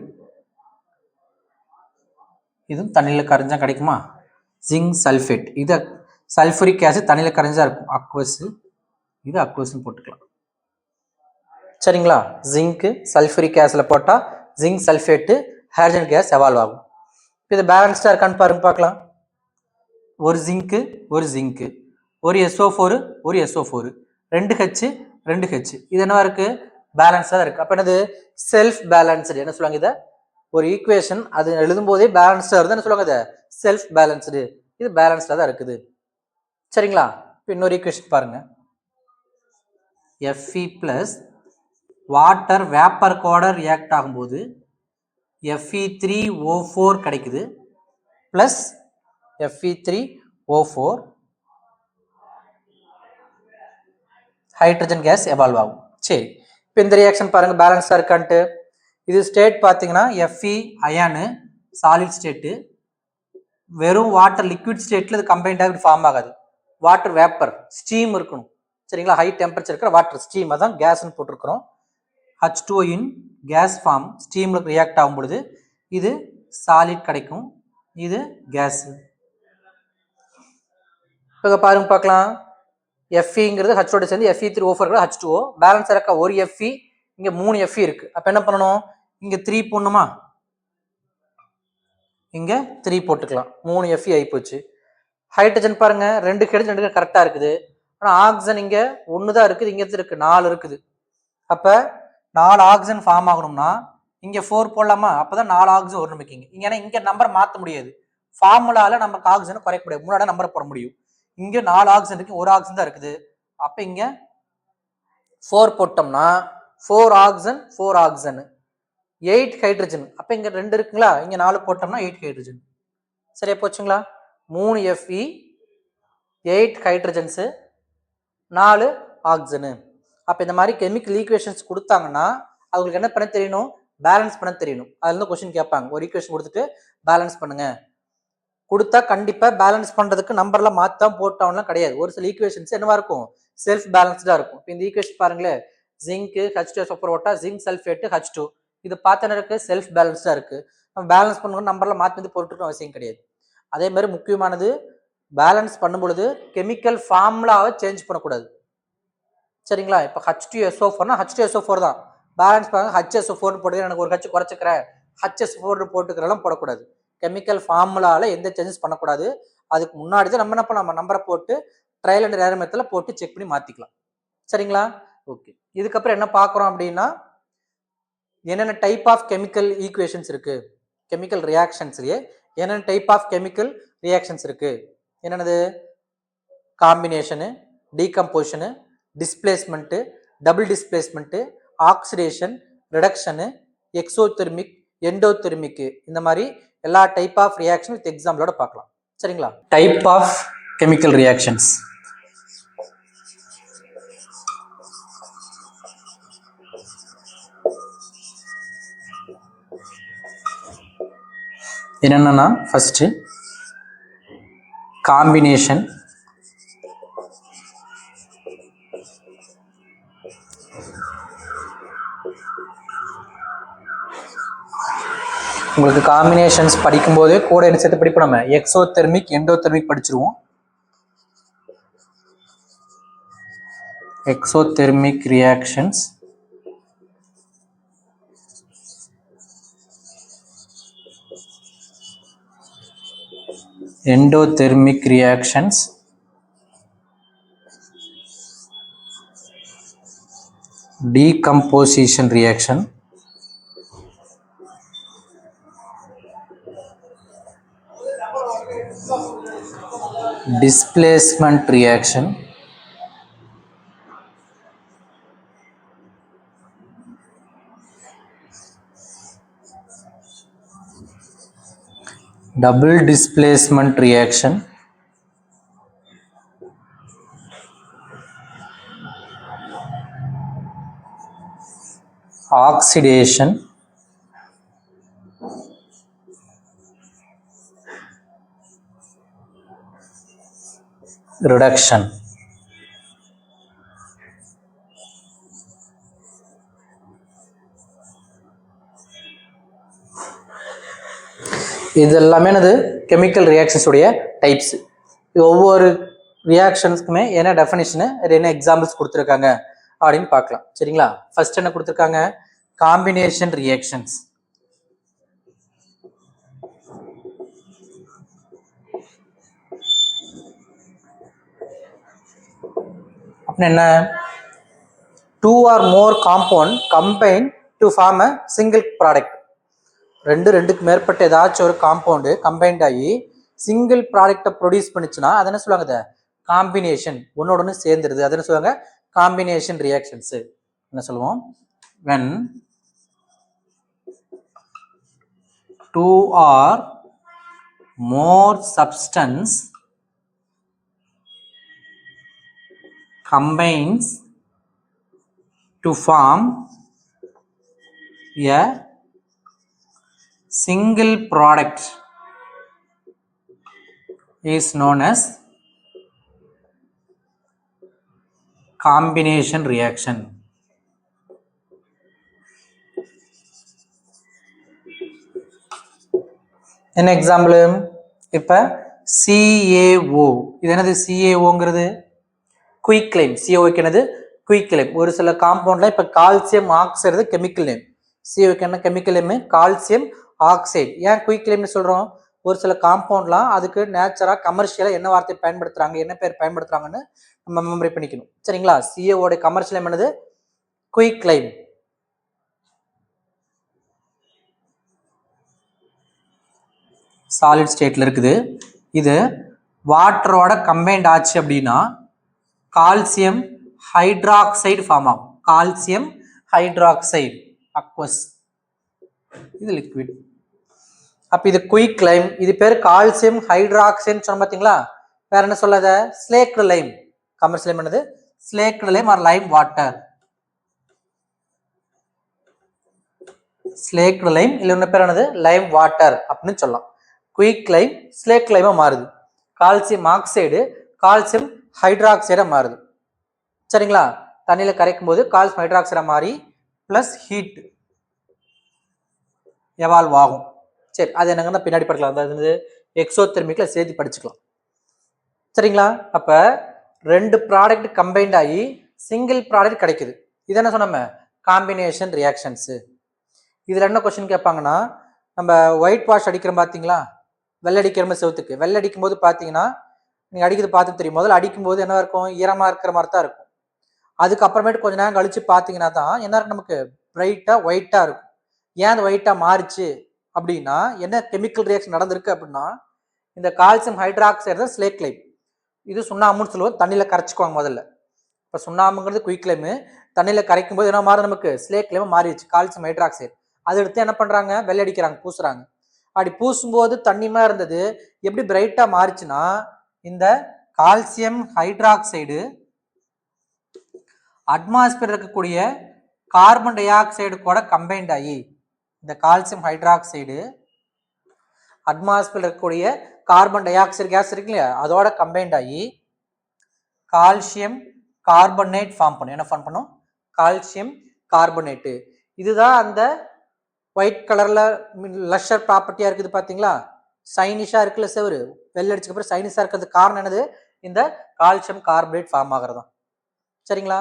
Speaker 1: இதுவும் தண்ணியில் கரைஞ்சா கிடைக்குமா, ஜிங்க் சல்ஃபேட். இது சல்ஃபூரிக் ஆசிட் தண்ணியில் கரைஞ்சா இருக்கும், அக்வஸ், இது அக்வஸ்ன்னு போட்டுக்கலாம். சரிங்களா? ஜிங்க் சல்ஃபூரிக் ஆசிட்ல போட்டா zinc sulphate hydrogen case evolve ஆகும். இது பேலன்ஸ்டா இருக்கான்னு பாருங்க பார்க்கலாம். ஒரு ஜிங்க், ஒரு ஜிங்க், ஒரு SO4, ஒரு SO4, 2H 2H, இது என்ன இருக்கு, பேலன்ஸா இருக்கு. அப்ப என்னது, செல்ஃப் பேலன்ஸ்டு. என்ன சொல்லுவாங்க இதை, ஒரு ஈக்குவேஷன் அது எழுதும் போதே பேலன்ஸ்டா இருந்தா என்ன சொல்லுவாங்க, இதை செல்ஃப் பேலன்ஸ்டு. இது பேலன்ஸ்டா தான் இருக்குது. சரிங்களா? இப்போ இன்னொரு ஈக்குவேஷன் பாருங்க, Fe பிளஸ் வாட்டர் வேப்பர் கோட ரியாக்ட் ஆகும்போது Fe3O4 கிடைக்குது, plus Fe3O4 hydrogen case evolve ஆகும். சரி, இப்போ இந்த ரியாக்ஷன் பாருங்க பேலன்ஸா இருக்கான்ட்டு. இது ஸ்டேட் பார்த்தீங்கன்னா Fe அயானு சாலிட் ஸ்டேட்டு, வெறும் வாட்டர் லிக்விட் ஸ்டேட்ல இது கம்பைன்டாக ஃபார்ம் ஆகாது, வாட்டர் வேப்பர் ஸ்டீம் இருக்கணும். சரிங்களா? ஹை டெம்பரேச்சர் இருக்கிற வாட்டர் ஸ்டீம், அதான் கேஸ்ன்னு போட்டிருக்கிறோம். H2O இன் கேஸ் ஃபார்ம் ஸ்டீம்ல ரியாக்ட் ஆகும் பொழுது இது சாலிட் கிடைக்கும், இது கேஸ். இப்போ பாருங்க பார்க்கலாம், Feங்கிறது H2O சேர்ந்து Fe3O4 H2O பேலன்ஸ் இருக்க, ஒரு Fe இங்க 3 Fe இருக்கு. அப்ப என்ன பண்ணணும், இங்க 3 போடணுமா, இங்க 3 போட்டுக்கலாம், 3 Fe ஆகி போச்சு. ஹைட்ரஜன் பாருங்க 2 கிடைச்சு 2 கரெக்டா இருக்குது, ஆனா ஆக்சிஜன் இங்க 1 தான் இருக்குது, இங்க இருக்கு 4 இருக்குது. அப்ப 4 ஆக்சிஜன் ஃபார்ம் ஆகணும்னா இங்க 4 போடலாமா, அப்பதான் 4 ஆக்சிஜன் ஒரு நிமிக்கிங்க. ஏன்னா இங்க நம்பர் மாற்ற முடியாது, ஃபார்முலால நமக்கு ஆக்சிஜன் குறைக்க முடியாது, முன்னாடி நம்பர் போட முடியும். இங்க 4 ஆக்சிஜன் இருக்கு, ஒரு ஆக்சிஜன் தான் இருக்குது. அப்ப இங்க 4 போட்டோம்னா 4 ஆக்சன் 4 ஆக்சன் 8 ஹைட்ரஜன். அப்போ இங்கே 2 இருக்குங்களா, இங்கே 4 போட்டோம்னா 8 ஹைட்ரஜன். சரியா போச்சுங்களா? 3 Fe 8 ஹைட்ரஜன்ஸு 4 ஆக்சனு. அப்போ இந்த மாதிரி கெமிக்கல் ஈக்குவேஷன்ஸ் கொடுத்தாங்கன்னா அவங்களுக்கு என்ன பண்ண தெரியணும், பேலன்ஸ் பண்ண தெரியணும். அதுல இருந்து கொஸ்டின் கேட்பாங்க. ஒரு ஈக்குவேஷன் கொடுத்துட்டு பேலன்ஸ் பண்ணுங்க கொடுத்தா கண்டிப்பாக பேலன்ஸ் பண்ணுறதுக்கு நம்பர்லாம் மாற்றாம போட்டோம்லாம் கிடையாது. ஒரு சில ஈக்குவேஷன்ஸ் என்னவா இருக்கும், செல்ஃப் பேலன்ஸ்டாக இருக்கும். இப்போ இந்த ஈக்குவேஷன் பாருங்களேன், ஜிங்க்கு H2SO4 ஓட்டா ஜிங்க் சல்ஃபேட்டு H2, இது பார்த்தா இருக்கு செல்ஃப் பேலன்ஸ்டாக இருக்குது. நம்ம பேலன்ஸ் பண்ணணும் நம்பர்லாம் மாற்றி வந்து போட்டுருக்கணும் அவசியம் கிடையாது. அதே மாதிரி முக்கியமானது, பேலன்ஸ் பண்ணும் பொழுது கெமிக்கல் ஃபார்முலாவை சேஞ்ச் பண்ணக்கூடாது. சரிங்களா? இப்போ H2SO4னா H2SO4 தான். பேலன்ஸ் பண்ணுங்க HSO4 போட்டு எனக்கு ஒரு ஹச் குறைச்சிக்கிறேன் HSO4 போட்டுக்கிறலாம் போடக்கூடாது. கெமிக்கல் ஃபார்முலாவில் எந்த சேஞ்சஸ் பண்ணக்கூடாது. அதுக்கு முன்னாடி தான் நம்ம என்ன பண்ணலாம், நம்பரை போட்டு ட்ரையல் அண்ட் எரர் மெத்தடில் போட்டு செக் பண்ணி மாற்றிக்கலாம். சரிங்களா? ஓகே. இதுக்கப்புறம் என்ன பார்க்குறோம் அப்படின்னா, என்னென்ன டைப் ஆஃப் கெமிக்கல் ஈக்குவேஷன்ஸ் இருக்குது, கெமிக்கல் ரியாக்ஷன்ஸ்லேயே என்னென்ன டைப் ஆஃப் கெமிக்கல் ரியாக்ஷன்ஸ் இருக்குது, என்னென்னது, combination, decomposition, displacement, double displacement, oxidation, reduction, exothermic, endothermic, இந்த மாதிரி எல்லா டைப் ஆஃப் ரியாக்ஷன் வித் எக்ஸாம்பிளோட பார்க்கலாம். சரிங்களா? Type of chemical reactions. என்னென்னா, ஃபர்ஸ்ட் காம்பினேஷன், உங்களுக்கு காம்பினேஷன்ஸ் படிக்கும்போது கூட என்ன சேர்த்து படிப்போம், நம்ம எக்ஸோதெர்மிக் எண்டோதெர்மிக் படிச்சிருவோம். Exothermic reactions, endothermic reactions, decomposition reaction, displacement reaction, double displacement reaction, oxidation, reduction. இது எல்லாமே என்னது, கெமிக்கல் ரியாக்ஷன்ஸ் உடைய டைப்ஸ். ஒவ்வொரு ரியாக்ஷன்ஸ்க்குமே என்ன டெஃபினிஷனு, என்ன எக்ஸாம்பிள்ஸ் கொடுத்துருக்காங்க அப்படின்னு பார்க்கலாம். சரிங்களா? ஃபர்ஸ்ட் என்ன கொடுத்துருக்காங்க, காம்பினேஷன் ரியாக்ஷன்ஸ். அப்படின்னு என்ன, 2 or more compound combine to form a single product. ரெண்டுக்கு மேற்பட்ட ஏதாச்சும் ஒரு காம்பவுண்டு கம்பைன்ட் ஆகி சிங்கிள் ப்ராடக்டை ப்ரொடியூஸ் பண்ணிச்சுன்னா அதை என்ன சொல்லுவாங்க, காம்பினேஷன், ஒன்னோட ஒன்று சேர்ந்துருது, அதை என்ன சொல்லுவாங்க, காம்பினேஷன் ரியாக்ஷன்ஸ். என்ன சொல்லுவோம், when 2 or more substance combines to form a single product is known as combination reaction. என்ன எக்ஸாம்பிள், இப்போ CaO, இது என்னது, CaOங்கிறது குயிக் லைம். CaOக்கு என்னது, குயிக் லைம். ஒரு சில காம்பவுண்ட்ல இப்போ கால்சியம் ஆக்சைடு கெமிக்கல் நேம், CaOக்கு என்ன கெமிக்கல் நேம், கால்சியம் ஆக்சைடு. ஏன் குயிக் லைம்னு சொல்கிறோம், ஒரு சில காம்பவுண்ட்லாம் அதுக்கு நேச்சராக கமர்ஷியலாக என்ன வார்த்தை பயன்படுத்துகிறாங்க, என்ன பேர் பயன்படுத்துகிறாங்கன்னு நம்ம மெமரி பண்ணிக்கணும். சரிங்களா? CaOட கமர்ஷியல் நேம் என்னது, குயிக் லைம். சாலிட் ஸ்டேட்டில் இருக்குது. இது வாட்டரோட கம்பைன்ட் ஆச்சு அப்படின்னா கால்சியம் ஹைட்ராக்சைடு ஃபார்ம் ஆகும். கால்சியம் ஹைட்ராக்சைடு அக்வஸ், இது லிக்விட். அப்ப இது குயிக் லைம், இது பேர் கால்சியம் ஹைட்ராக்சைடு சொன்ன பாத்தீங்களா. வேற என்ன சொல்லாத, ஸ்லேக்டு லைம், கமர்ஷியல் லைம் என்னது, slaked lime or lime water, slaked lime இல்ல என்ன பேர் என்னது, லைம் வாட்டர் அப்படின்னு சொல்லலாம். குயிக் லைம் ஸ்லேக் லைமா மாறுது, கால்சியம் ஆக்சைடு கால்சியம் ஹைட்ராக்சைடா மாறுது. சரிங்களா, தண்ணியில கரைக்கும் போது கால்சியம் ஹைட்ராக்சைடா மாறி பிளஸ் ஹீட் எவால்வ் ஆகும். சரி, அது என்னங்கன்னா பின்னாடி படிக்கலாம், அதாவது எக்ஸோதெர்மிக்ல சேர்த்து படிச்சுக்கலாம். சரிங்களா, அப்ப ரெண்டு ப்ராடக்ட் கம்பைன்ட் ஆகி சிங்கிள் ப்ராடக்ட் கிடைக்குது. இது என்ன சொன்னோம், காம்பினேஷன் ரியாக்ஷன்ஸ். இதுல என்ன கொஸ்டின் கேட்பாங்கன்னா, நம்ம ஒயிட் வாஷ் அடிக்கிறோம் பாத்தீங்களா, வெள்ளை அடிக்கிற செவத்துக்கு, வெள்ளை அடிக்கும் போது பாத்தீங்கன்னா நீங்க அடிக்கிறது பார்த்து தெரியும், முதல்ல அடிக்கும் போது என்ன இருக்கும், ஈரமா இருக்கிற மாதிரி தான் இருக்கும். அதுக்கப்புறமேட்டு கொஞ்ச நேரம் கழிச்சு பாத்தீங்கன்னா தான் என்ன இருக்கும், நமக்கு பிரைட்டா ஒயிட்டா இருக்கும். ஏன் அது ஒயிட்டா மாறிச்சு அப்படின்னா என்ன கெமிக்கல் ரியாக்ஷன் நடந்திருக்கு அப்படின்னா, இந்த கால்சியம் ஹைட்ராக்சைடு தான் ஸ்லேக் லைம், இது சுண்ணாம்புன்னு சொல்லுவோம், தண்ணியில கரைச்சிக்குவாங்க முதல்ல. இப்போ சுண்ணாம்புங்கிறது குயிக் லைம், தண்ணியில கரைக்கும் போது என்ன மாறும், நமக்கு ஸ்லேக் லைம் மாறிடுச்சு கால்சியம் ஹைட்ராக்சைடு. அதை எடுத்து என்ன பண்றாங்க, வெள்ளை அடிக்கிறாங்க, பூசுறாங்க. அப்படி பூசும்போது தண்ணிமா இருந்தது எப்படி பிரைட்டா மாறிச்சுன்னா, இந்த கால்சியம் ஹைட்ராக்சைடு அட்மாஸ்பியர் இருக்கக்கூடிய கார்பன் டை ஆக்சைடு கூட கம்பைன்ட் ஆகி, இந்த கால்சியம் ஹைட்ராக்சைடு அட்மாஸ்பியர் இருக்கக்கூடிய கார்பன் டை ஆக்சைடு கேஸ் இருக்கு இல்லையா, அதோட கம்பைன்ட் ஆகி கால்சியம் கார்பனேட் ஃபார்ம் பண்ணும். என்ன ஃபார்ம் பண்ணும், கால்சியம் கார்பனேட்டு. இதுதான் அந்த ஒயிட் கலர்ல லஷர் ப்ராப்பர்ட்டியா இருக்குது பாத்தீங்களா, சைனிஷா இருக்குல்ல செவரு, வெள்ளை அடிச்சுக்கு அப்புறம் சைனிஷா இருக்கிறது காரணம் என்னது, இந்த கால்சியம் கார்பனேட் ஃபார்ம் ஆகிறதா. சரிங்களா,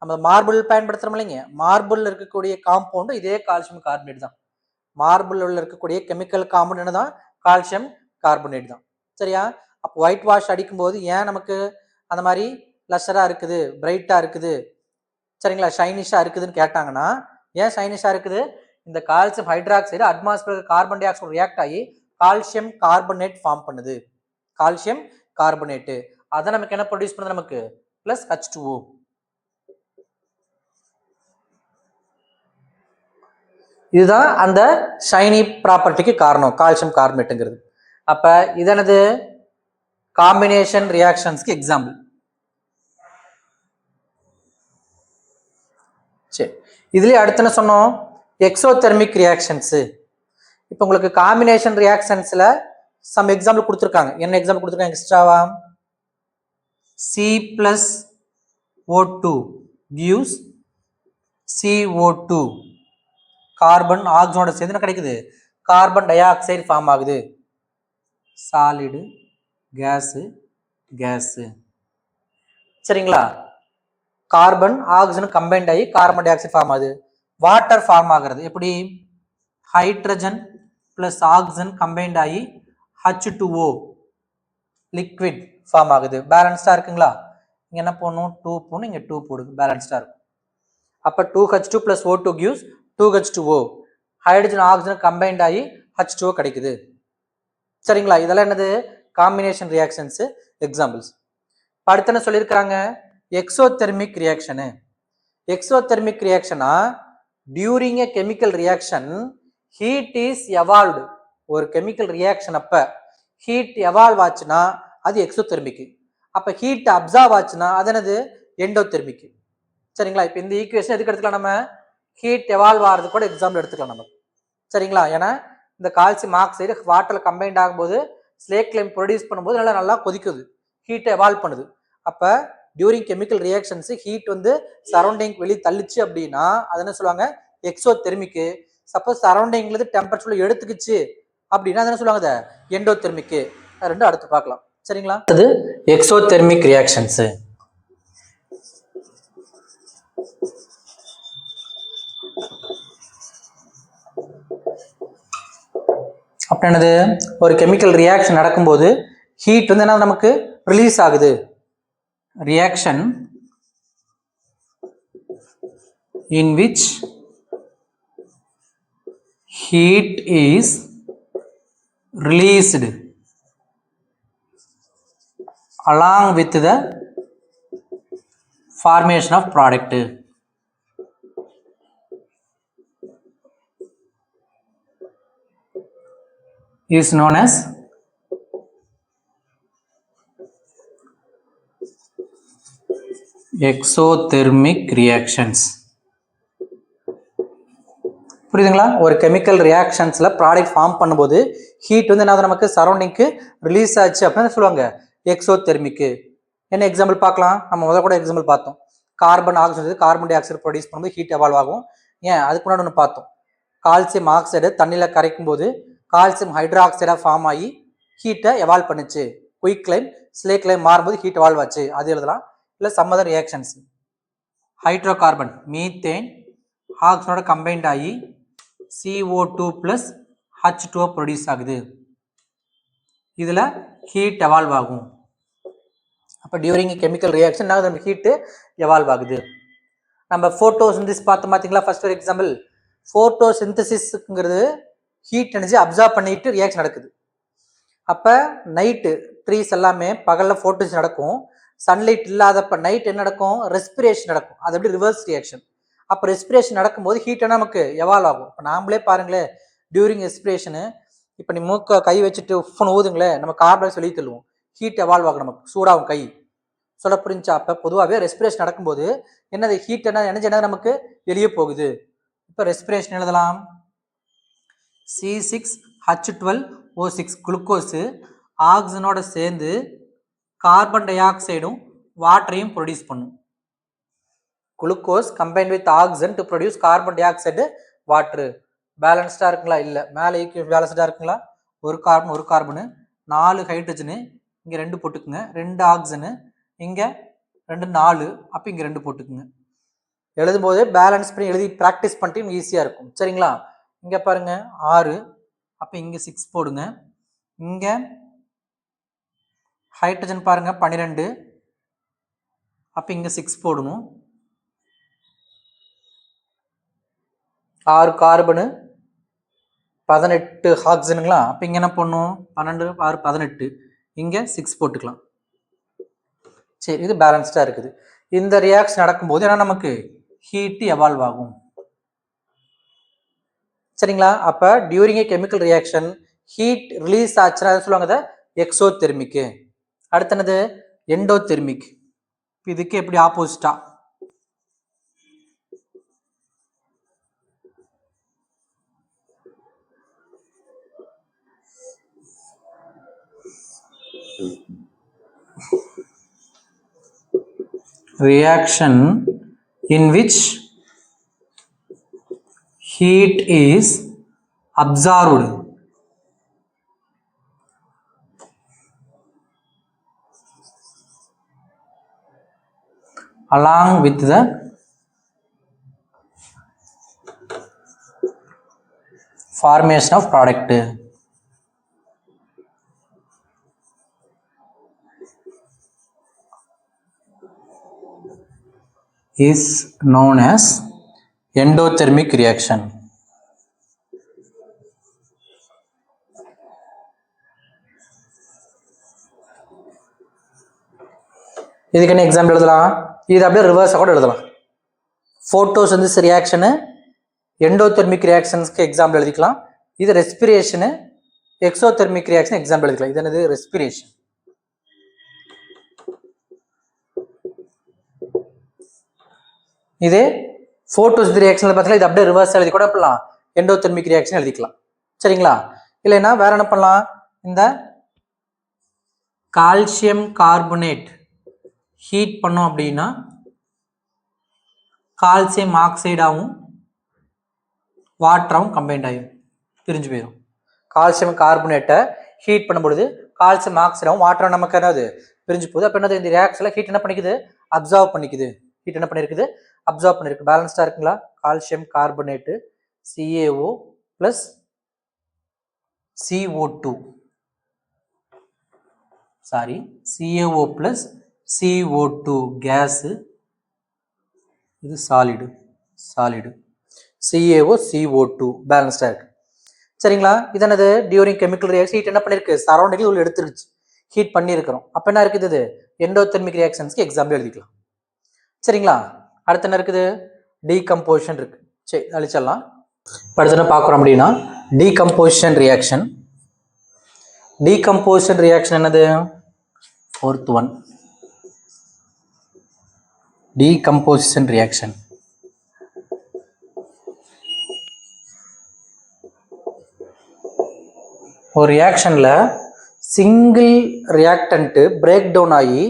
Speaker 1: நம்ம மார்பிள் பயன்படுத்துறோம் இல்லைங்க, மார்பிள் இருக்கக்கூடிய காம்பவுண்ட் இதே கால்சியம் கார்பனேட் தான். மார்பிள் உள்ள இருக்கக்கூடிய கெமிக்கல் காம்பவுண்ட் என்னதான், கால்சியம் கார்பனேட் தான். சரியா, அப்போ ஒயிட் வாஷ் அடிக்கும் போது ஏன் நமக்கு அந்த மாதிரி லஷரா இருக்குது, பிரைட்டா இருக்குது, சரிங்களா, ஷைனிஷா இருக்குதுன்னு கேட்டாங்கன்னா, ஏன் ஷைனிஷா இருக்குது, இந்த calcium hydroxide atmosphere carbon di oxide react ஆகி கால்சியம் கார்பனேட் ஃபார்ம் பண்ணுது, கால்சியம் கார்பனேட்டு. அதை நமக்கு என்ன ப்ரொடியூஸ் பண்ணுது, நமக்கு பிளஸ் H2O. இதுதான் அந்த ஷைனி ப்ராப்பர்ட்டிக்கு காரணம், கால்சியம் கார்பனேட்டுங்கிறது. அப்ப இதனது காம்பினேஷன் ரியாக்ஷன்ஸ்க்கு எக்ஸாம்பிள். சரி, இதுலயே அடுத்து என்ன சொன்னோம், எக்ஸோதெர்மிக் ரியாக்ஷன்ஸ். இப்போ உங்களுக்கு காம்பினேஷன் ரியாக்ஷன்ஸ்ல சம் எக்ஸாம்பிள் கொடுத்துருக்காங்க. என்ன எக்ஸாம்பிள் கொடுத்துருக்காங்க எக்ஸ்ட்ராவா, C+O2 gives CO2, கார்பன் ஆக்சிஜனோட சேர்ந்து என்ன கிடைக்குது, கார்பன் டை ஆக்சைடு ஃபார்ம் ஆகுது, சாலிடு கேஸு கேஸு. சரிங்களா, கார்பன் ஆக்சிஜன் கம்பைன்ட் ஆகி கார்பன் டை ஆக்சைடு ஃபார்ம் ஆகுது. வாட்டர் ஃபார்ம் ஆகிறது எப்படி, ஹைட்ரஜன் பிளஸ் ஆக்சிஜன் கம்பைன்ட் ஆகி H2O லிக்விட் ஃபார்ம் ஆகுது. பேலன்ஸ்டா இருக்குங்களா, இங்க என்ன போடணும், 2 போடணும், இங்க 2 போடுங்க, பேலன்ஸ்டா இருக்கும். அப்ப 2H2 plus O2 gives 2H2O, hydrogen oxygen combined ஆகி H2O கிடைக்குது. சரிங்களா, இதெல்லாம் என்னது, காம்பினேஷன் ரியாக்ஷன்ஸ் எக்ஸாம்பிள்ஸ். அடுத்து என்ன சொல்லியிருக்காங்க, எக்ஸோதெர்மிக் ரியாக்ஷனு. எக்ஸோதெர்மிக் ரியாக்ஷனா, during a chemical reaction heat is evolved. ஒரு கெமிக்கல் ரியாக்ஷன் அப்ப ஹீட் எவால்வ் ஆச்சுன்னா அது எக்ஸோதெர்மிக். அப்ப ஹீட் அப்சார்வ் ஆச்சுன்னா அது என்னது, எண்டோதெர்மிக். சரிங்களா, இப்போ இந்த ஈக்குவேஷன் எதுக்கு எடுத்துக்கலாம், நம்ம ஹீட் எவால்வ் ஆகிறது கூட எக்ஸாம்பிள் எடுத்துக்கலாம் நம்ம. சரிங்களா, ஏன்னா இந்த கால்சியம் ஆக்சைடு வாட்டர்ல கம்பைன்ட் ஆகும்போது ஸ்லேக் லைம் ப்ரொடியூஸ் பண்ணும்போது நல்லா கொதிக்குது, ஹீட்டை எவால்வ் பண்ணுது. அப்ப டியூரிங் கெமிக்கல் ரியாக்ஷன்ஸ் ஹீட் வந்து சரௌண்டிங் வெளியே தள்ளிச்சு அப்படின்னா அது என்ன சொல்லுவாங்க, எக்ஸோதெர்மிக். சப்போஸ் சரௌண்டிங்ல டெம்பரேச்சர் எடுத்துக்கிச்சு அப்படின்னா என்ன சொல்லுவாங்க, எண்டோதெர்மிக். ரெண்டும் அடுத்து பார்க்கலாம். சரிங்களா, அது எக்ஸோதெர்மிக் ரியாக்ஷன்ஸ். அப்ப என்னது, ஒரு கெமிக்கல் ரியாக்ஷன் நடக்கும்போது ஹீட் வந்து என்ன நமக்கு ரிலீஸ் ஆகுது, reaction in which heat is released along with the formation of product. is known as exothermic reactions. புரியுதுங்களா? ஒரு கெமிக்கல் ரியாக்ஷன்ஸில் ப்ராடக்ட் ஃபார்ம் பண்ணும்போது ஹீட் வந்து என்ன நமக்கு சரௌண்டிங்க்கு ரிலீஸ் ஆச்சு அப்படின்னு சொல்லுவாங்க எக்ஸோதெர்மிக்கு. என்ன எக்ஸாம்பிள் பார்க்கலாம்? நம்ம முதல்ல கூட எக்ஸாம்பிள் பார்த்தோம். Carbon oxide carbon di oxide produce பண்ணும்போது ஹீட் எவால்வ் ஆகும். ஏன் அதுக்கு முன்னாடி ஒன்று பார்த்தோம். கால்சியம் ஆக்சைடு தண்ணியில் கரைக்கும் போது கால்சியம் ஹைட்ராக்சைடாக ஃபார்ம் ஆகி ஹீட்டை எவால்வ் பண்ணுச்சு. குயிக் கிளைம் ஸ்லே கிளைம் மாறும்போது ஹீட் எவால்வ் ஆச்சு, அது எழுதலாம். இல்லை some other reactions. Hydrocarbon methane ஆக்சைடோட கம்பைன்ட் ஆகி CO2 + H2O ப்ரொடியூஸ் ஆகுது. இதில் ஹீட் எவால்வ் ஆகும். அப்போ டியூரிங் கெமிக்கல் ரியாக்ஷன் நம்ம ஹீட்டு எவால்வ் ஆகுது. நம்ம ஃபோட்டோசிந்தசிஸ் பார்த்தோம் பார்த்தீங்களா? ஃபர்ஸ்ட் ஒரு எக்ஸாம்பிள். ஃபோட்டோசிந்தசிஸ்ங்கிறது ஹீட் எனர்ஜி அப்சார்ப் பண்ணிட்டு ரியாக்ஷன் நடக்குது. அப்போ நைட்டு ட்ரீஸ் எல்லாமே பகலில் ஃபோட்டோஸ் நடக்கும். சன்லைட் இல்லாதப்ப நைட் என்ன நடக்கும்? ரெஸ்பிரேஷன் நடக்கும். அது எப்படி ரிவர்ஸ் ரியாக்ஷன். அப்போ ரெஸ்பிரேஷன் நடக்கும்போது ஹீட்டை நமக்கு எவால்வ் ஆகும். இப்போ நாமளே பாருங்களேன், டியூரிங் ரெஸ்பிரேஷனு இப்போ நீ மூக்க கை வச்சுட்டு உஃப்னு ஊதுங்களேன், நம்ம கார்பன் வெளியே தள்ளுவோம். ஹீட் எவால்வ் ஆகும், நமக்கு சூடாகும் கை. சொல்ல புரிஞ்சா? அப்போ பொதுவாகவே ரெஸ்பிரேஷன் நடக்கும்போது என்னது ஹீட் எனர்ஜி என்ன நமக்கு வெளியே போகுது. இப்போ ரெஸ்பிரேஷன் எழுதலாம். C6H12O6 குளுக்கோஸு ஆக்சிஜனோட சேர்ந்து கார்பன் டை ஆக்சைடும் வாட்டரையும் ப்ரொடியூஸ் பண்ணும். Glucose combine with oxygen to produce carbon dioxide water. பேலன்ஸ்டாக இருக்குங்களா? இல்லை. மேலே பேலன்ஸ்டாக இருக்குங்களா? ஒரு கார்பனு 4 ஹைட்ரஜனு, இங்கே 2 போட்டுக்குங்க, 2 ஆக்சிஜனு, இங்கே 2 4, அப்போ இங்கே 2 போட்டுக்குங்க. எழுதும்போதே பேலன்ஸ் பண்ணி எழுதி ப்ராக்டிஸ் பண்ணிட்டு ஈஸியாக இருக்கும். சரிங்களா? இங்கே பாருங்க 6, அப்போ இங்கே 6 போடுங்க. இங்கே ஹைட்ரஜன் பாருங்க 12, அப்போ இங்கே 6 போடணும். 6 கார்பனு 18 ஆக்சிஜனுங்களா? அப்போ இங்கே என்ன பண்ணும்? 12 6 18, இங்கே 6 போட்டுக்கலாம். சரி, இது பேலன்ஸ்டாக இருக்குது. இந்த ரியாக்ஷன் நடக்கும்போது ஏன்னா நமக்கு ஹீட் எவால்வ் ஆகும். சரிங்களா? அப்போ டியூரிங் ஏ கெமிக்கல் ரியாக்ஷன் ஹீட் ரிலீஸ் ஆச்சுன்னா சொல்லுவாங்க எக்ஸோதெர்மிக்கு. அடுத்தது எண்டோதெர்மிக். இதுக்கு எப்படி ஆப்போசிட்டா? reaction in which heat is absorbed along with the formation of product is known as endothermic reaction. இதுக்கு என்ன எக்ஸாம்பிள் எழுதலாம்? இது அப்படியே ரிவர்ஸாக கூட எழுதலாம். ஃபோட்டோசிந்தசிஸ் ரியாக்ஷனு எண்டோதெர்மிக் ரியாக்ஷன்ஸ்க்கு எக்ஸாம்பிள் எழுதிக்கலாம். இது ரெஸ்பிரேஷனு எக்ஸோதெர்மிக் ரியாக்ஷன் எக்ஸாம்பிள் எழுதிக்கலாம். இது என்னது? ரெஸ்பிரேஷன். இதே ஃபோட்டோசிந்தசிஸ் ரியாக்ஷன் பார்த்தீங்கன்னா இது அப்படியே ரிவர்ஸ் எழுதி கூட பண்ணலாம், எண்டோதெர்மிக் ரியாக்ஷன் எழுதிக்கலாம். சரிங்களா? இல்லைன்னா வேற என்ன பண்ணலாம்? இந்த கால்சியம் கார்பனேட் ஹீட் பண்ணோம் அப்படின்னா கால்சியம் ஆக்சைடாகவும் வாட்டராகவும் கம்பைன்ட் ஆகும், பிரிஞ்சு போயிடும். கால்சியம் கார்பனேட்டை ஹீட் பண்ணும்பொழுது கால்சியம் ஆக்சைடாகவும் வாட்டரும் நமக்கு என்னது பிரிஞ்சு போகுது. அப்போ என்னது? இந்த ரியாக்ஷனில் ஹீட் என்ன பண்ணிக்குது? அப்சர்வ் பண்ணிக்குது. ஹீட் என்ன பண்ணியிருக்குது? அப்சர்வ் பண்ணிருக்கு. பேலன்ஸ்டாக இருக்குங்களா? Calcium carbonate CaO + CO2 sorry CaO + CO2 gas, இது சாலிடு CaO CO2 பேலன்ஸ்டாக இருக்கு. சரிங்களா? இது என்னது? டியூரிங் கெமிக்கல் ரியாக்ஷன் ஹீட் என்ன பண்ணிருக்கு? சரௌண்டிங் உள்ள எடுத்துருச்சு, ஹீட் பண்ணியிருக்கிறோம். அப்போ என்ன இருக்குது? இது எண்டோதெர்மிக் ரியாக்ஷன்ஸ்க்கு எக்ஸாம்பிள் எழுதிக்கலாம். சரிங்களா? அடுத்து என்ன இருக்குது? டீகம்போசிஷன் இருக்கு. சரி, அழிச்சிடலாம். அடுத்து என்ன பார்க்குறோம் அப்படின்னா டீகம்போசிஷன் ரியாக்ஷன். டீகம்போசிஷன் ரியாக்ஷன் என்னது? Fourth one, decomposition reaction. ஒரு ரியாக்ஷன்ல சிங்கிள் ரியாக்டன்ட் பிரேக் டவுன் ஆகி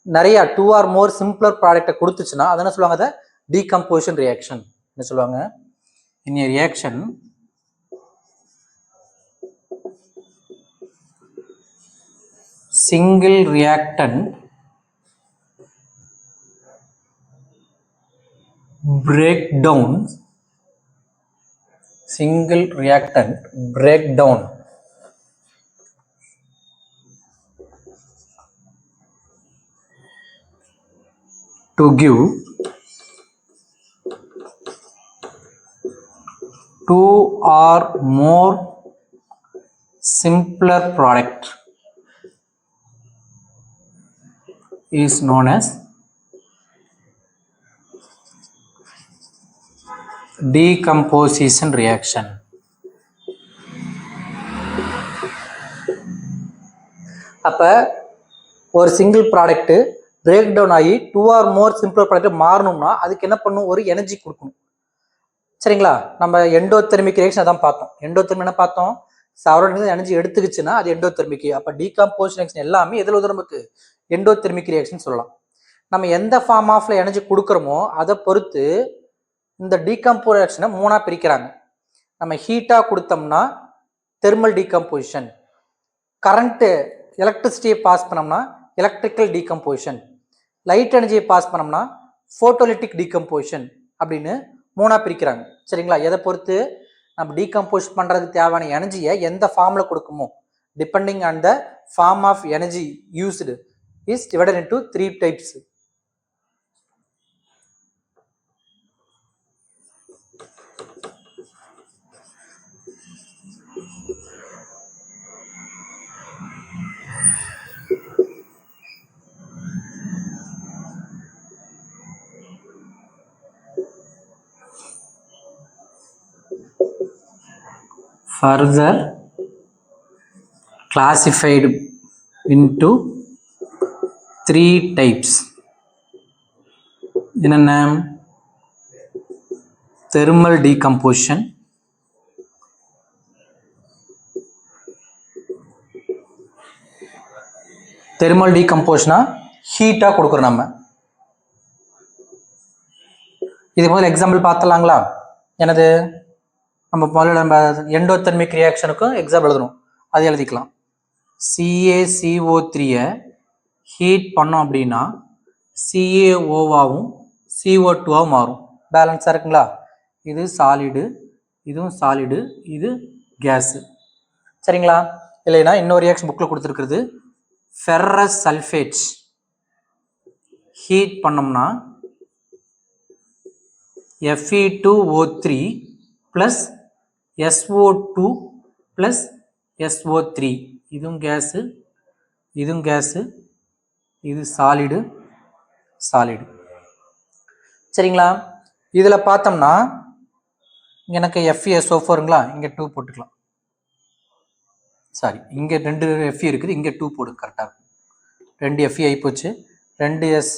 Speaker 1: நிறைய 2 or more சிம்பிளர் ப்ராடக்டை கொடுத்துச்சுன்னா அதை என்ன சொல்லுவாங்க? அதை டீகம்போசிஷன் ரியாக்ஷன் என்ன சொல்லுவாங்க? In a reaction single reactant breakdown, single reactant breakdown to give 2 or more simpler product is known as decomposition reaction. அப்போ ஒரு சிங்கிள் ப்ராடக்ட்டு பிரேக் டவுன் ஆகி 2 or more சிம்பிளர் ப்ராடக்ட் மாறணும்னா அதுக்கு என்ன பண்ணணும்? ஒரு எனர்ஜி கொடுக்கணும். சரிங்களா? நம்ம எண்டோதெர்மிக் ரியாக்ஷன் அதான் பார்த்தோம். எண்டோதெர்மிக் என்ன பார்த்தோம்? சவரோட எனர்ஜி எடுத்துக்கிச்சுன்னா அது எண்டோதெர்மிக். அப்போ டீகம்போசிஷன் ரியாக்ஷன் எல்லாமே எதில் வந்து நமக்கு எண்டோதெர்மிக் ரியாக்ஷன் சொல்லலாம். நம்ம எந்த ஃபார்ம் ஆஃப்ல எனர்ஜி கொடுக்குறோமோ அதை பொறுத்து இந்த டீகம்போசிஷன் ரியாக்ஷனை 3ஆக பிரிக்கிறாங்க. நம்ம ஹீட்டாக கொடுத்தோம்னா தெர்மல் டீகம்போசிஷன், கரண்ட்டு எலக்ட்ரிசிட்டியை பாஸ் பண்ணோம்னா எலக்ட்ரிக்கல் டீகம்போசிஷன், லைட் எனர்ஜியை பாஸ் பண்ணோம்னா ஃபோட்டோலிட்டிக் டீகம்போசிஷன் அப்படின்னு 3ஆக பிரிக்கிறாங்க. சரிங்களா? எதை பொறுத்து நம்ம டீகம்போஸ் பண்ணுறதுக்கு தேவையான எனர்ஜியை எந்த ஃபார்மில் கொடுக்குமோ depending on the form of energy used is divided into 3 types. Further classified into 3 types. என்னென்ன? thermal decomposition, thermal decomposition ஹீட்டாக கொடுக்குறோம். நம்ம இது முதல்ல எக்ஸாம்பிள் பார்த்துலாங்களா? என்னது? நம்ம முதல்ல நம்ம எண்டோதெர்மிக் ரியாக்ஷனுக்கும் எக்ஸாம்பிள் எழுதணும். அது எழுதிக்கலாம். CaCO3 ஹீட் பண்ணோம் அப்படின்னா CaOவாகவும் CO2ஆகவும் மாறும். பேலன்ஸாக இருக்குங்களா? இது சாலிடு, இதுவும் சாலிடு, இது கேஸு. சரிங்களா? இல்லைன்னா இன்னொரு ரியாக்ஷன் புக்கில் கொடுத்துருக்குறது ஃபெரஸ் சல்ஃபேட் ஹீட் பண்ணோம்னா Fe2O3 plus SO2 plus SO3. இதுவும் கேஸு, இதுவும் கேஸு, இது சாலிடு, சாலிடு. சரிங்களா? இதில் பார்த்தோம்னா எனக்கு FeSO4ங்களா, இங்கே 2 போட்டுக்கலாம். சாரி, இங்கே 2 Fe இருக்குது, இங்கே 2 போடுங்க, கரெக்டாக இருக்கும். 2 Fe ஆகி போச்சு. 2S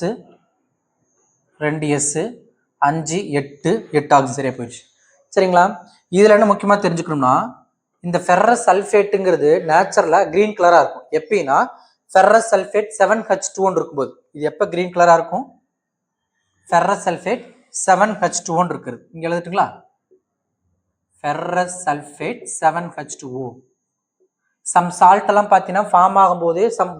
Speaker 1: 2S 5 8 ஆகுது. சரியாக போயிடுச்சு. சரிங்களா? இதில் என்ன முக்கியமாக தெரிஞ்சுக்கணும்னா இந்த ஃபெரஸ் சல்ஃபேட்டுங்கிறது நேச்சுரலாக க்ரீன் கலராக இருக்கும். எப்படின்னா ஃபெரஸ் சல்ஃபேட் 7H2O இருக்கும்போது இது எப்போ க்ரீன் கலராக இருக்கும்? ஃபெரஸ் சல்ஃபேட் 7H2O இருக்குது. இங்கே எழுதுட்டுங்களா? Ferrous sulphate 7H2O. Some salt எல்லாம் பார்த்தீங்கன்னா ஃபார்ம் ஆகும்போது சம்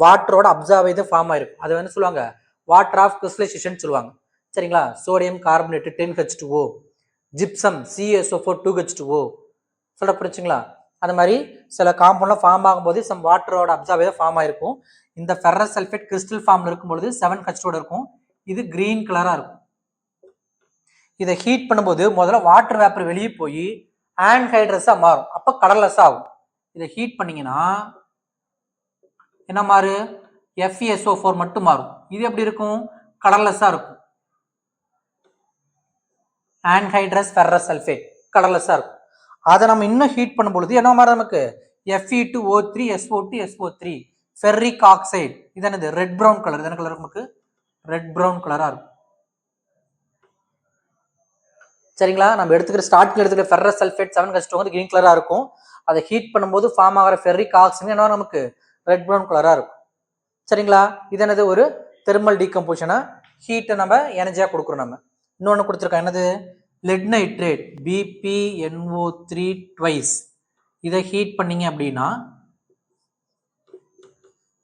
Speaker 1: வாட்டரோட அப்சர்வ் ஆகி ஃபார்ம் ஆயிருக்கும். அது வந்து சொல்லுவாங்க வாட்டர் ஆஃப் கிறிஸ்டலைசேஷன் சொல்லுவாங்க. சரிங்களா? Sodium carbonate 10H2O, gypsum CaSO4 2H2O சொல்ல புரிச்சுங்களா? அந்த மாதிரி சில காம்பவுண்ட்லாம் ஃபார்ம் ஆகும்போது சம் வாட்டரோட அப்சர்வ் ஆகி ஃபார்ம் ஆயிருக்கும். இந்த ஃபெரஸ் சல்ஃபேட் கிறிஸ்டல் ஃபார்ம்ல இருக்கும்பொழுது 7H2O இருக்கும். இது கிரீன் கலராக இருக்கும். இதை ஹீட் பண்ணும்போது முதல்ல வாட்டர் வேப்பர் வெளியே போய் ஆன்ஹைட்ரஸாக மாறும். அப்போ கலர்லெஸ்ஸாக ஆகும். இதை ஹீட் பண்ணீங்கன்னா என்ன மாறு? FeSO4 மட்டும் மாறும். இது எப்படி இருக்கும்? கலர்லெஸ்ஸாக இருக்கும். ஆன்ஹைட்ரஸ் ஃபெரஸ் சல்ஃபேட் கலர்லெஸ்ஸாக இருக்கும். அதை நம்ம இன்னும் ஹீட் பண்ணும்பொழுது என்ன மாறும்? நமக்கு Fe2O3SO2SO3 ஃபெர்ரிக் ஆக்சைடு. இது என்னது? Red brown colour. இது என்ன கலர் நமக்கு? ரெட் ப்ரௌன் கலரா இருக்கும். சரிங்களா? நம்ம எடுத்துக்கிற ஸ்டார்டிங்ல எடுத்துக்கிற ஃபெர்ரஸ் சல்ஃபேட் 7H2 வந்து கிரீன் கலரா இருக்கும். அதை ஹீட் பண்ணும்போது ஃபார்ம் ஆகிற ஃபெர்ரிக் ஆக்சைடு என்ன நமக்கு ரெட் ப்ரௌன் கலரா இருக்கும். சரிங்களா? இது என்னது? ஒரு தெர்மல் டீகம்போசிஷனா ஹீட்டை நம்ம எனர்ஜியா கொடுக்குறோம். நம்ம இன்னொன்று கொடுத்துருக்கோம், என்னது? Let nitrate BpNO3 twice. இதை ஹீட் பண்ணீங்க அப்படின்னா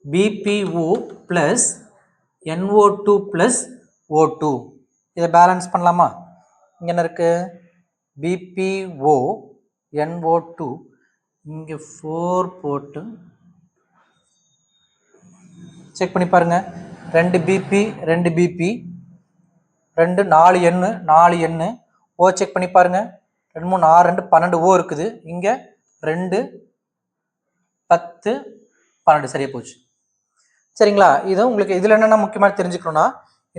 Speaker 1: BpO plus NO2 plus O2. இதை பேலன்ஸ் பண்ணலாமா? இங்க என்ன இருக்கு? BpO NO2 இங்க 4 போட்டு செக் பண்ணி பாருங்க. 2 BP 2 BP 2 4 N 4 N O check பண்ணி பாருங்க. 2 3 6 2 12 O இருக்குது. இங்க 2 10 12 சரியா போச்சு. சரிங்களா? இது உங்களுக்கு இதுல என்னன்னா முக்கியமாக தெரிஞ்சுக்கணும்னா,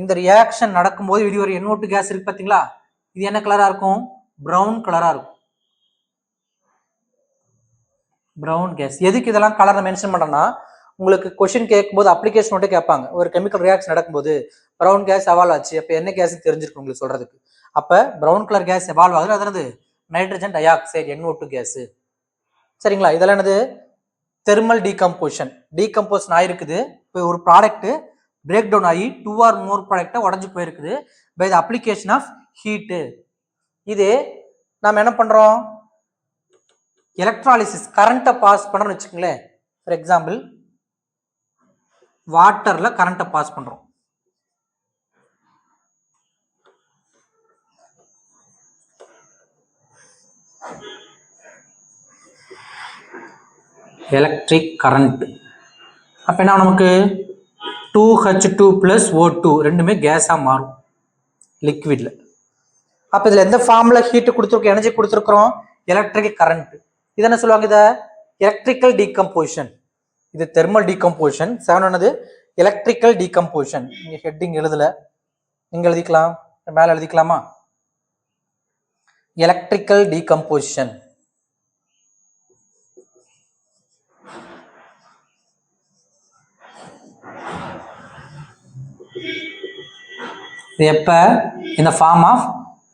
Speaker 1: இந்த ரியாக்ஷன் நடக்கும்போது வெளியே ஒரு NO2 கேஸ் இருக்கு பார்த்தீங்களா? இது என்ன கலரா இருக்கும்? ப்ரௌன் கலரா இருக்கும். Brown gas. எதுக்கு இதெல்லாம் கலரை மென்ஷன் பண்றேன்னா, உங்களுக்கு கொஸ்டின் கேட்கும்போது அப்ளிகேஷன் மட்டும் கேட்பாங்க. ஒரு கெமிக்கல் ரியாக்ஷன் நடக்கும்போது ப்ரௌன் கேஸ் எவால்வ் ஆச்சு, அப்போ என்ன கேஸ் தெரிஞ்சிருக்கும் உங்களுக்கு சொல்றதுக்கு. அப்போ ப்ரௌன் கலர் கேஸ் எவால்வ் ஆகுது, அது nitrogen di oxide NO2 case. சரிங்களா? இதெல்லாம் என்னது? Thermal decomposition. டீகம்போசன் ஆயிருக்குது. இப்போ ஒரு ப்ராடக்ட் பிரேக் டவுன் ஆகி 2 or more ப்ராடக்டை உடஞ்சு போயிருக்குது by the application of heat. இது நம்ம என்ன பண்றோம்? எலக்ட்ராலிசிஸ் கரண்ட்டை பாஸ் பண்றோம்னு வச்சுக்கோங்களேன். ஃபார் எக்ஸாம்பிள் வாட்டர்ல கரண்ட்டை பாஸ் பண்றோம். Electric current. அப்ப என்ன நமக்கு 2H2 plus O2 ரெண்டுமே கேஸா மாறும் லிக்விட்ல. அப்ப இதுல எந்த ஃபார்ம்ல ஹீட் கொடுத்துருக்கோம், எனர்ஜி கொடுத்துருக்கிறோம்? Electric current. இது என்ன சொல்லுவாங்க? இதை எலக்ட்ரிக்கல் டீகம்போசிஷன். இது தெர்மல் டீகம்போசிஷன். 7 என்னது? Electrical decomposition. நீங்க ஹெட்டிங் எழுதல, நீங்க எழுதிக்கலாம், மேல எழுதிக்கலாமா? Electrical decomposition. எப்ப? இந்த form of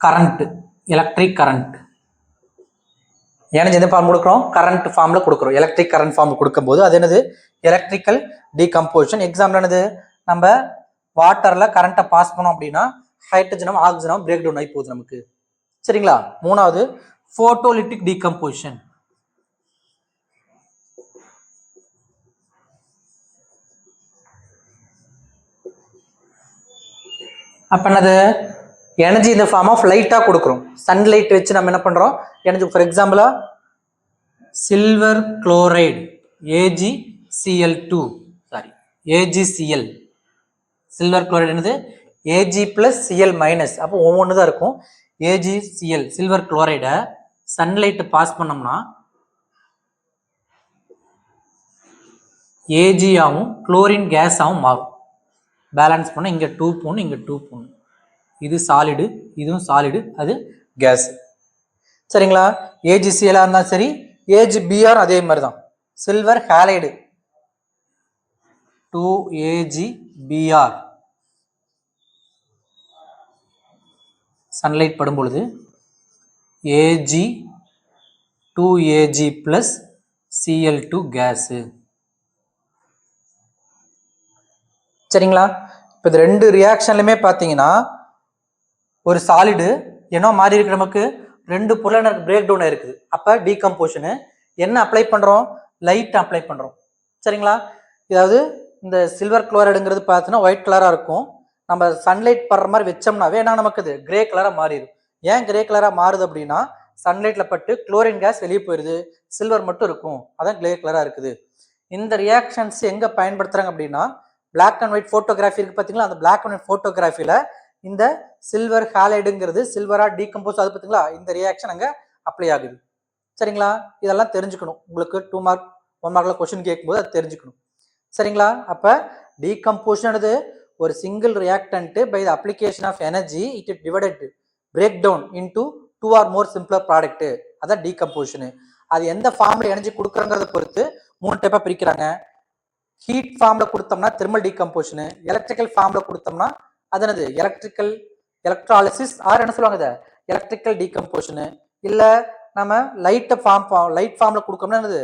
Speaker 1: current, electric current. Energy எந்த ஃபார்ம் கொடுக்குறோம்? கரண்ட் ஃபார்ம்ல கொடுக்குறோம். எலக்ட்ரிக் கரண்ட் ஃபார்ம் கொடுக்கும்போது அது என்னது? Electrical decomposition. எக்ஸாம்பிள் என்னது? நம்ம வாட்டர்ல கரண்ட்டை பாஸ் பண்ணோம் அப்படின்னா ஹைட்ரஜனும் ஆக்சிஜனும் பிரேக் டவுன் ஆகி போகுது நமக்கு. சரிங்களா? மூணாவது போட்டோலிட்டிக் டீகம்போசிஷன். அப்ப என்னது? எனர்ஜி இந்த ஃபார்ம் ஆஃப் லைட்டா கொடுக்குறோம். சன்லைட் வச்சு நம்ம என்ன பண்றோம்? எனர்ஜி ஃபார் எக்ஸாம்பிளா silver chloride AgCl2 sorry AgCl. Silver chloride என்னது? Ag plus Cl minus. அப்போ ஒவ்வொன்று தான் இருக்கும். AgCl சில்வர் குளோரைடை சன்லைட் பாஸ் பண்ணோம்னா Ag ஆகும் குளோரின் கேஸ் ஆகும் மாறும். பேலன்ஸ் பண்ண இங்க 2 போகணும், இங்க 2 போகணும். இது சாலிடு, இதுவும் சாலிடு, அது கேஸ். சரிங்களா? AgCl இருந்தாலும் சரி, AgBr அதே மாதிரி தான். Silver halide 2AgBr. சன்லைட் படும் பொழுது Ag 2Ag plus Cl2 case. சரிங்களா? இப்போ இந்த ரெண்டு ரியாக்ஷன்லுமே பார்த்தீங்கன்னா ஒரு சாலிடு என்ன மாறி இருக்கு, நமக்கு ரெண்டு பொருள் பிரேக் டவுன் இருக்குது. அப்போ டீகம்போஷனு என்ன அப்ளை பண்ணுறோம்? லைட் அப்ளை பண்ணுறோம். சரிங்களா? இதாவது இந்த சில்வர் குளோரைடுங்கிறது பார்த்தீங்கன்னா ஒயிட் கலராக இருக்கும். நம்ம சன்லைட் படுற மாதிரி வச்சோம்னாவே என்ன நமக்கு இது கிரே கலராக மாறிடும். ஏன் கிரே கலராக மாறுது அப்படின்னா சன்லைட்ல பட்டு குளோரின் கேஸ் வெளியே போயிடுது, சில்வர் மட்டும் இருக்கும், அதான் கிரே கலராக இருக்குது. இந்த ரியாக்ஷன்ஸ் எங்கே பயன்படுத்துகிறாங்க அப்படின்னா பிளாக் அண்ட் ஒயிட் ஃபோட்டோகிராஃபி இருக்குது பார்த்தீங்களா? அந்த பிளாக் அண்ட் ஒயிட் ஃபோட்டோகிராஃபியில் இந்த சில்வர் ஹாலைடுங்கிறது சில்வரா டீகம்போஸ் ஆகுது பார்த்தீங்களா? இந்த ரியாக்ஷன் அங்கே அப்ளை ஆகுது. சரிங்களா? இதெல்லாம் தெரிஞ்சுக்கணும். உங்களுக்கு 2 மார்க் 1 மார்க்கில் கொஸ்டின் கேட்கும்போது அது தெரிஞ்சுக்கணும். சரிங்களா? அப்போ டீகம்போஷன் ஒரு single reactant by the application of energy it divided break down into 2 or more simpler product, அதான் டீகம்போஷனு. அது எந்த ஃபார்ம்ல எனர்ஜி கொடுக்குறங்கிறத பொறுத்து 3 டைப்பா பிரிக்கிறாங்க. ஹீட் ஃபார்ம்ல கொடுத்தோம்னா தெர்மல் டீகம்போசிஷன், எலக்ட்ரிக்கல் ஃபார்ம்ல கொடுத்தோம்னா அது என்னது எலக்ட்ராலிசிஸ் ஆர் என்ன சொல்லுவாங்க இதை எலக்ட்ரிக்கல் டீகம்போசிஷன். இல்ல நம்ம லைட் ஃபார்ம்ல கொடுக்கணும்னா என்னது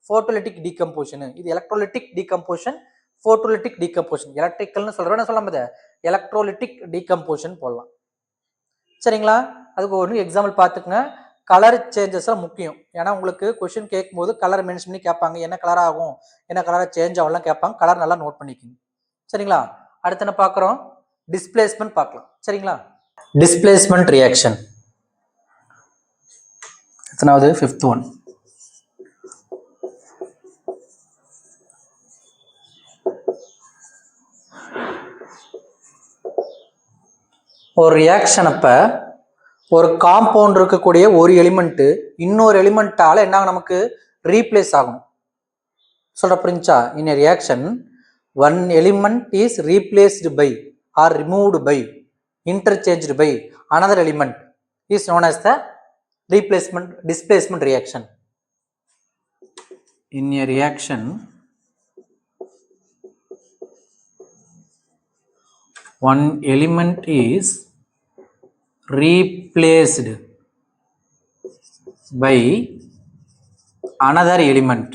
Speaker 1: போட்டோலிட்டிக் டீகம்போசிஷன். இது எலக்ட்ரோலிட்டிக் டீகம்போசிஷன், போட்டோலிட்டிக் டீகம்போசிஷன். எலக்ட்ரிக்கல்னு சொல்றோம் என்ன சொல்லாம இதை எலக்ட்ரோலிட்டிக் டீகம்போசிஷன் போடலாம். சரிங்களா? அதுக்கு ஒரு எக்ஸாம்பிள் பார்த்துக்குங்க. கலர் சேஞ்சஸ் முக்கியம். ஏன்னா உங்களுக்கு கொஸ்டின் கேட்கும்போது கலர் மென்ஷன் பண்ணி கேட்பாங்க. என்ன கலர் ஆகும், என்ன கலராக சேஞ்ச் ஆகும்லாம் கேட்பாங்க. கலர் நல்லா நோட் பண்ணிக்கோங்க. சரிங்களா? அடுத்து என்ன பார்க்குறோம்? டிஸ்பிளேஸ்மெண்ட் பார்க்கலாம். சரிங்களா? டிஸ்பிளேஸ்மெண்ட் ரியாக்ஷன் எத்தனாவது? 5th one. ஒரு ரியாக்ஷன் அப்போ ஒரு காம்பவுண்ட் இருக்கக்கூடிய ஒரு எலிமெண்ட் இன்னொரு எலிமெண்டால என்ன நமக்கு ரீப்ளேஸ் ஆகும். சொல்ற புரிஞ்சா? இன் a reaction one element is replaced by or removed by interchanged by another element is known as the displacement reaction. In a reaction one element is replaced by another element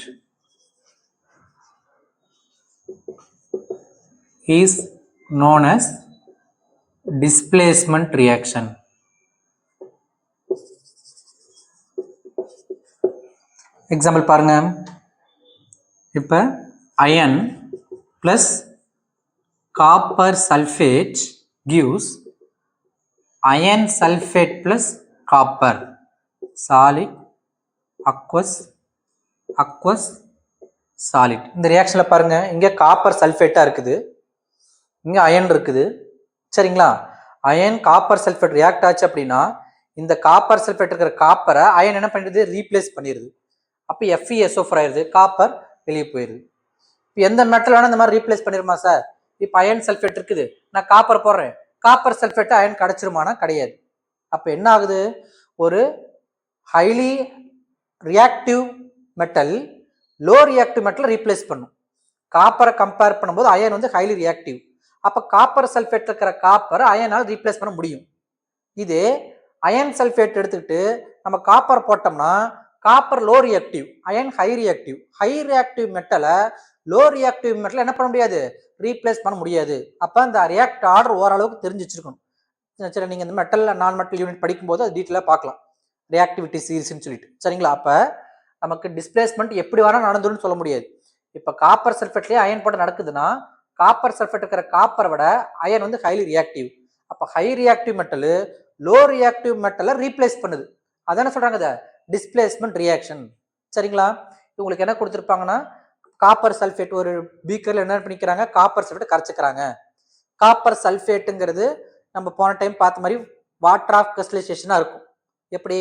Speaker 1: is known as displacement reaction. Example பாருங்க. இப்போ iron plus copper sulfate gives iron sulfate plus copper, solid, aqueous, solid. இந்த ரியாக்ஷன்ல பாருங்க, இங்க copper சல்ஃபேட்டா இருக்குது, இங்க iron இருக்குது. சரிங்களா? Iron copper sulphate react ஆச்சு அப்படின்னா இந்த காப்பர் சல்ஃபேட் இருக்கிற காப்பரை அயன் என்ன பண்ணிடுது? ரீப்ளேஸ் பண்ணிடுது. அப்போ FeSO4 ஆயிடுது, காப்பர் வெளியே போயிடுது. இப்போ எந்த மெட்டல் வேணா இந்த மாதிரி ரீப்ளேஸ் பண்ணிருமா சார்? இப்போ அயன் சல்ஃபேட் இருக்குது, நான் காப்பர் போடுறேன், காப்பர் சல்ஃபேட் அயன் கிடைச்சிருமானா கிடையாது. அப்போ என்ன ஆகுது? ஒரு highly reactive metal low reactive metal replace பண்ணும். காப்பரை கம்பேர் பண்ணும்போது அயன் வந்து ஹைலி ரியாக்டிவ். அப்போ காப்பர் சல்ஃபேட் இருக்கிற காப்பர் அயனால் ரீப்ளேஸ் பண்ண முடியும். இது அயன் சல்ஃபேட் எடுத்துக்கிட்டு நம்ம காப்பர் போட்டோம்னா copper low reactive, iron high reactive. High reactive மெட்டலை லோ ரியாக்டிவ் மெட்டல் என்ன பண்ண முடியாது? ரீப்ளேஸ் பண்ண முடியாது. அப்போ இந்த ரியாக்ட் ஆர்டர் ஓரளவுக்கு தெரிஞ்சு வச்சிருக்கணும். சரி, நீங்கள் இந்த மெட்டல் நான் மெட்டல் யூனிட் படிக்கும்போது அது டீட்டெயிலாக பார்க்கலாம், ரியாக்டிவிட்டி சீரிஸ்ன்னு சொல்லிட்டு. சரிங்களா? அப்போ நமக்கு டிஸ்பிளேஸ்மெண்ட் எப்படி வேணால் நடந்துன்னு சொல்ல முடியாது. இப்போ காப்பர் சல்ஃபேட்லேயே அயன் போட்டு நடக்குதுன்னா காப்பர் சல்ஃபேட் இருக்கிற காப்பரை விட அயன் வந்து ஹைலி ரியாக்டிவ். அப்போ high reactive metal low reactive மெட்டலை ரீப்ளேஸ் பண்ணுது. அதான சொல்கிறாங்க இதை டிஸ்பிளேஸ்மெண்ட் ரியாக்ஷன். சரிங்களா? உங்களுக்கு என்ன கொடுத்துருப்பாங்கன்னா காப்பர் சல்ஃபேட் ஒரு பீக்கரில் என்ன பண்ணிக்கிறாங்க? காப்பர் சல்ஃபேட் கரைச்சிக்கிறாங்க. காப்பர் சல்ஃபேட்டுங்கிறது நம்ம போன டைம் பார்த்த மாதிரி வாட்டர் ஆஃப் கிறிஸ்டலைசேஷனாக இருக்கும். எப்படி?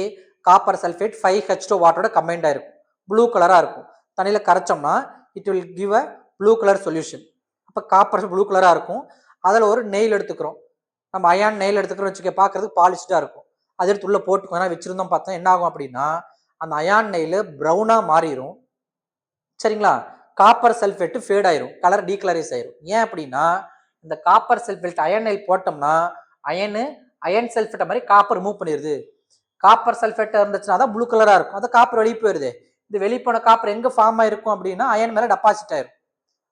Speaker 1: காப்பர் சல்ஃபேட் 5H2 வாட்டரோட கம்பைண்டாக இருக்கும், ப்ளூ கலராக இருக்கும். தண்ணியில் கரைச்சோம்னா it will give a blue colour solution. அப்போ காப்பர் ப்ளூ கலராக இருக்கும். அதில் ஒரு நெயில் எடுத்துக்கிறோம், நம்ம அயான் நெயில் எடுத்துக்கிறோம் வச்சுக்க, பார்க்கறதுக்கு பாலிஷ்டாக இருக்கும். அது எடுத்து உள்ளே போட்டுக்கோனா வச்சுருந்தோம் பார்த்தோம் என்ன ஆகும் அப்படின்னா அந்த அயான் நெயில் ப்ரௌனாக மாறிடும். சரிங்களா? காப்பர் சல்ஃபேட்டு ஃபேட் ஆயிரும், கலர் டீகலரைஸ் ஆயிரும். ஏன் அப்படின்னா இந்த காப்பர் சல்ஃபேட் அயன் நெயில் போட்டோம்னா அயன் சல்ஃபேட்டை மாதிரி காப்பர் ரிமூவ் பண்ணிடுது. காப்பர் சல்ஃபேட் இருந்துச்சுன்னா தான் ப்ளூ கலராக இருக்கும், அது காப்பர் வெளியே போயிடுது. இது வெளியே போன காப்பர் எங்கே ஃபார்ம் ஆயிருக்கும் அப்படின்னா அயன் மேலே டெபாசிட் ஆயிரும்.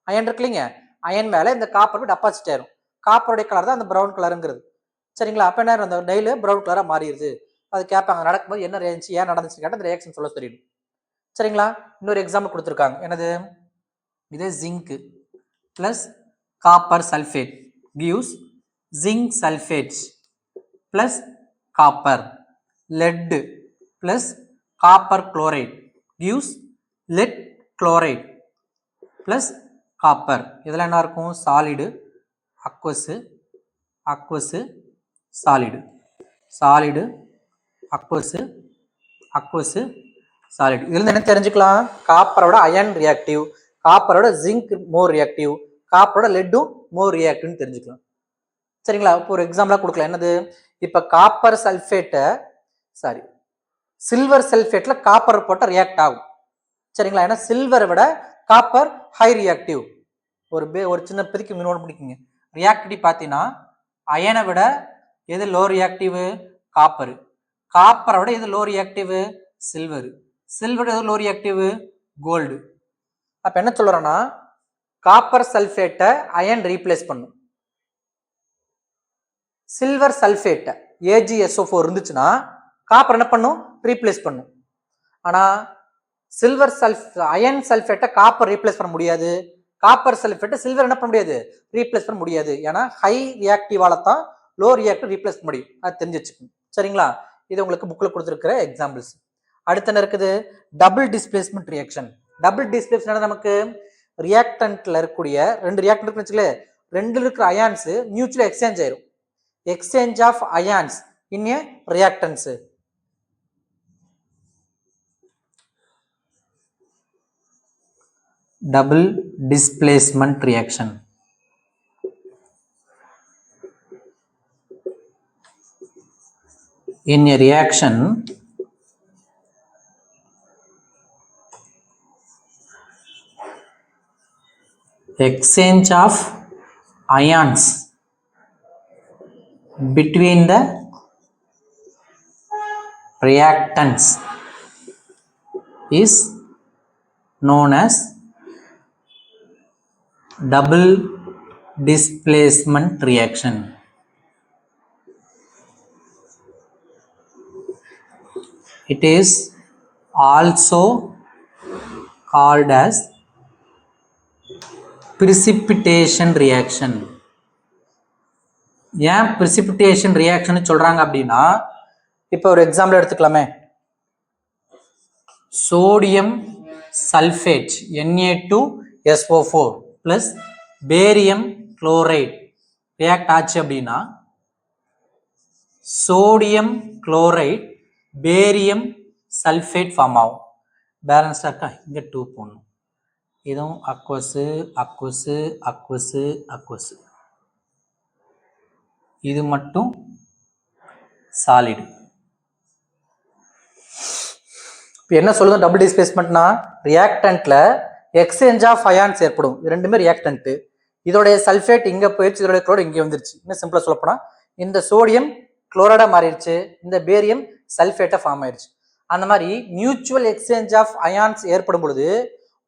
Speaker 1: அயன் இருக்கு இல்லைங்க, அயன் மேலே இந்த காப்பர் டெபாசிட் ஆயிரும். காப்பருடைய கலர் தான் அந்த ப்ரௌன் கலருங்கிறது. சரிங்களா? அப்போ என்ன அந்த நெயில் ப்ரௌன் கலராக மாறிடுது. அது கேட்பாங்க நடக்கும்போது என்ன இருந்துச்சு, ஏன் நடந்துச்சு கேட்டால் அந்த ரியாக்ஷன் சொல்ல தெரியும். சரிங்களா? இன்னொரு எக்ஸாம்பிள் கொடுத்துருக்காங்க. என்னது? இது zinc plus copper sulphate gives zinc sulphate plus copper. Lead plus copper chloride gives lead chloride plus copper. இதெல்லாம் என்ன இருக்கும்? Solid, aqueous, solid, solid, aqueous, solid. இதுல என்ன தெரிஞ்சுக்கலாம்? காப்பரோட அயன் ரியாக்டிவ், காப்பரோட ஜிங்க் மோர் ரியாக்டிவ், காப்பரோட லெட்டும் மோர் ரியாக்டிவ்னு தெரிஞ்சுக்கலாம். சரிங்களா? இப்போ ஒரு எக்ஸாம்பிளா கொடுக்கலாம். என்னது? இப்போ காப்பர் சல்ஃபேட்டை சில்வர் சல்ஃபேட்ல காப்பர் போட்ட ரியாக்ட் ஆகும். சரிங்களா? ஏன்னா சில்வரை விட காப்பர் ஹை ரியாக்டிவ். ஒரு சின்ன பிரிக்கு நோட் பண்ணிக்கோங்க. ரியாக்டிவிட்டி பார்த்தீங்கன்னா அயனை விட எது லோ ரியாக்டிவ்? காப்பர். காப்பரை விட எது லோ ரியாக்டிவ்? சில்வர். சில்வர் எது லோ ரியாக்டிவ்? கோல்டு. அப்ப என்ன சொல்றேன்னா காப்பர் சல்ஃபேட்டை அயன் ரீப்ளேஸ் பண்ணும். சில்வர் சல்ஃபேட்டை AgSO4 இருந்துச்சுன்னா காப்பர் என்ன பண்ணும்? ரீப்ளேஸ் பண்ணும். ஆனா சில்வர் அயன் சல்ஃபேட்டை காப்பர் ரீப்ளேஸ் பண்ண முடியாது. காப்பர் சல்ஃபேட்டை சில்வர் என்ன பண்ண முடியாது? ரீப்ளேஸ் பண்ண முடியாது. ஏன்னா ஹை ரியாக்டிவால தான் லோ ரியாக்டிவ் ரீப்ளேஸ் பண்ண முடியும். அது தெரிஞ்சு வச்சுக்கணும். சரிங்களா? இது உங்களுக்கு புக்கில் கொடுத்துருக்கிற எக்ஸாம்பிள்ஸ். அடுத்து என்ன இருக்குது? Double displacement reaction. Double displacement நமக்கு ரியாக்டன்ட்ல இருக்கக்கூடிய ரெண்டு ரியாக்டன்ட் வச்சுக்கல, ரெண்டுல இருக்கிற அயான்ஸ் மியூச்சுவல் எக்ஸ்சேஞ்ச் ஆயிரும். Exchange of ions in a reactants. Double displacement reaction. In a reaction, exchange of ions between the reactants is known as double displacement reaction. It is also called as precipitation reaction. ஏன் precipitation reaction சொல்றாங்க அப்படின்னா, இப்போ ஒரு example எடுத்துக்கலாமே. Sodium sulphate Na2SO4 plus barium chloride react ஆச்சு அப்படின்னா sodium chloride barium sulphate form ஆகும். பேலன்ஸ்டாக இருக்கா? இங்கே 2 போடணும். இதுவும் அக்வஸு அக்வஸு அக்வஸு அக்வஸு. இது மட்டும் சாலிடு. இப்போ என்ன சொல்லுது? டபுள் டிஸ்பிளேஸ்மெண்ட்னா ரியாக்டன்ட்ல எக்ஸ்சேஞ்ச் ஆஃப் அயான்ஸ் ஏற்படும். இது ரெண்டுமே ரியாக்டன்ட். இதோடைய சல்ஃபேட் இங்கே போயிடுச்சு, இதோடைய குளோரைட் இங்கே வந்துருச்சு. இன்னும் சிம்பிளாக சொல்லப்போனா இந்த சோடியம் குளோரைடா மாறிடுச்சு, இந்த பேரியம் சல்ஃபேட்டா ஃபார்ம் ஆயிடுச்சு. அந்த மாதிரி மியூச்சுவல் எக்ஸ்சேஞ்ச் ஆஃப் அயான்ஸ் ஏற்படும் பொழுது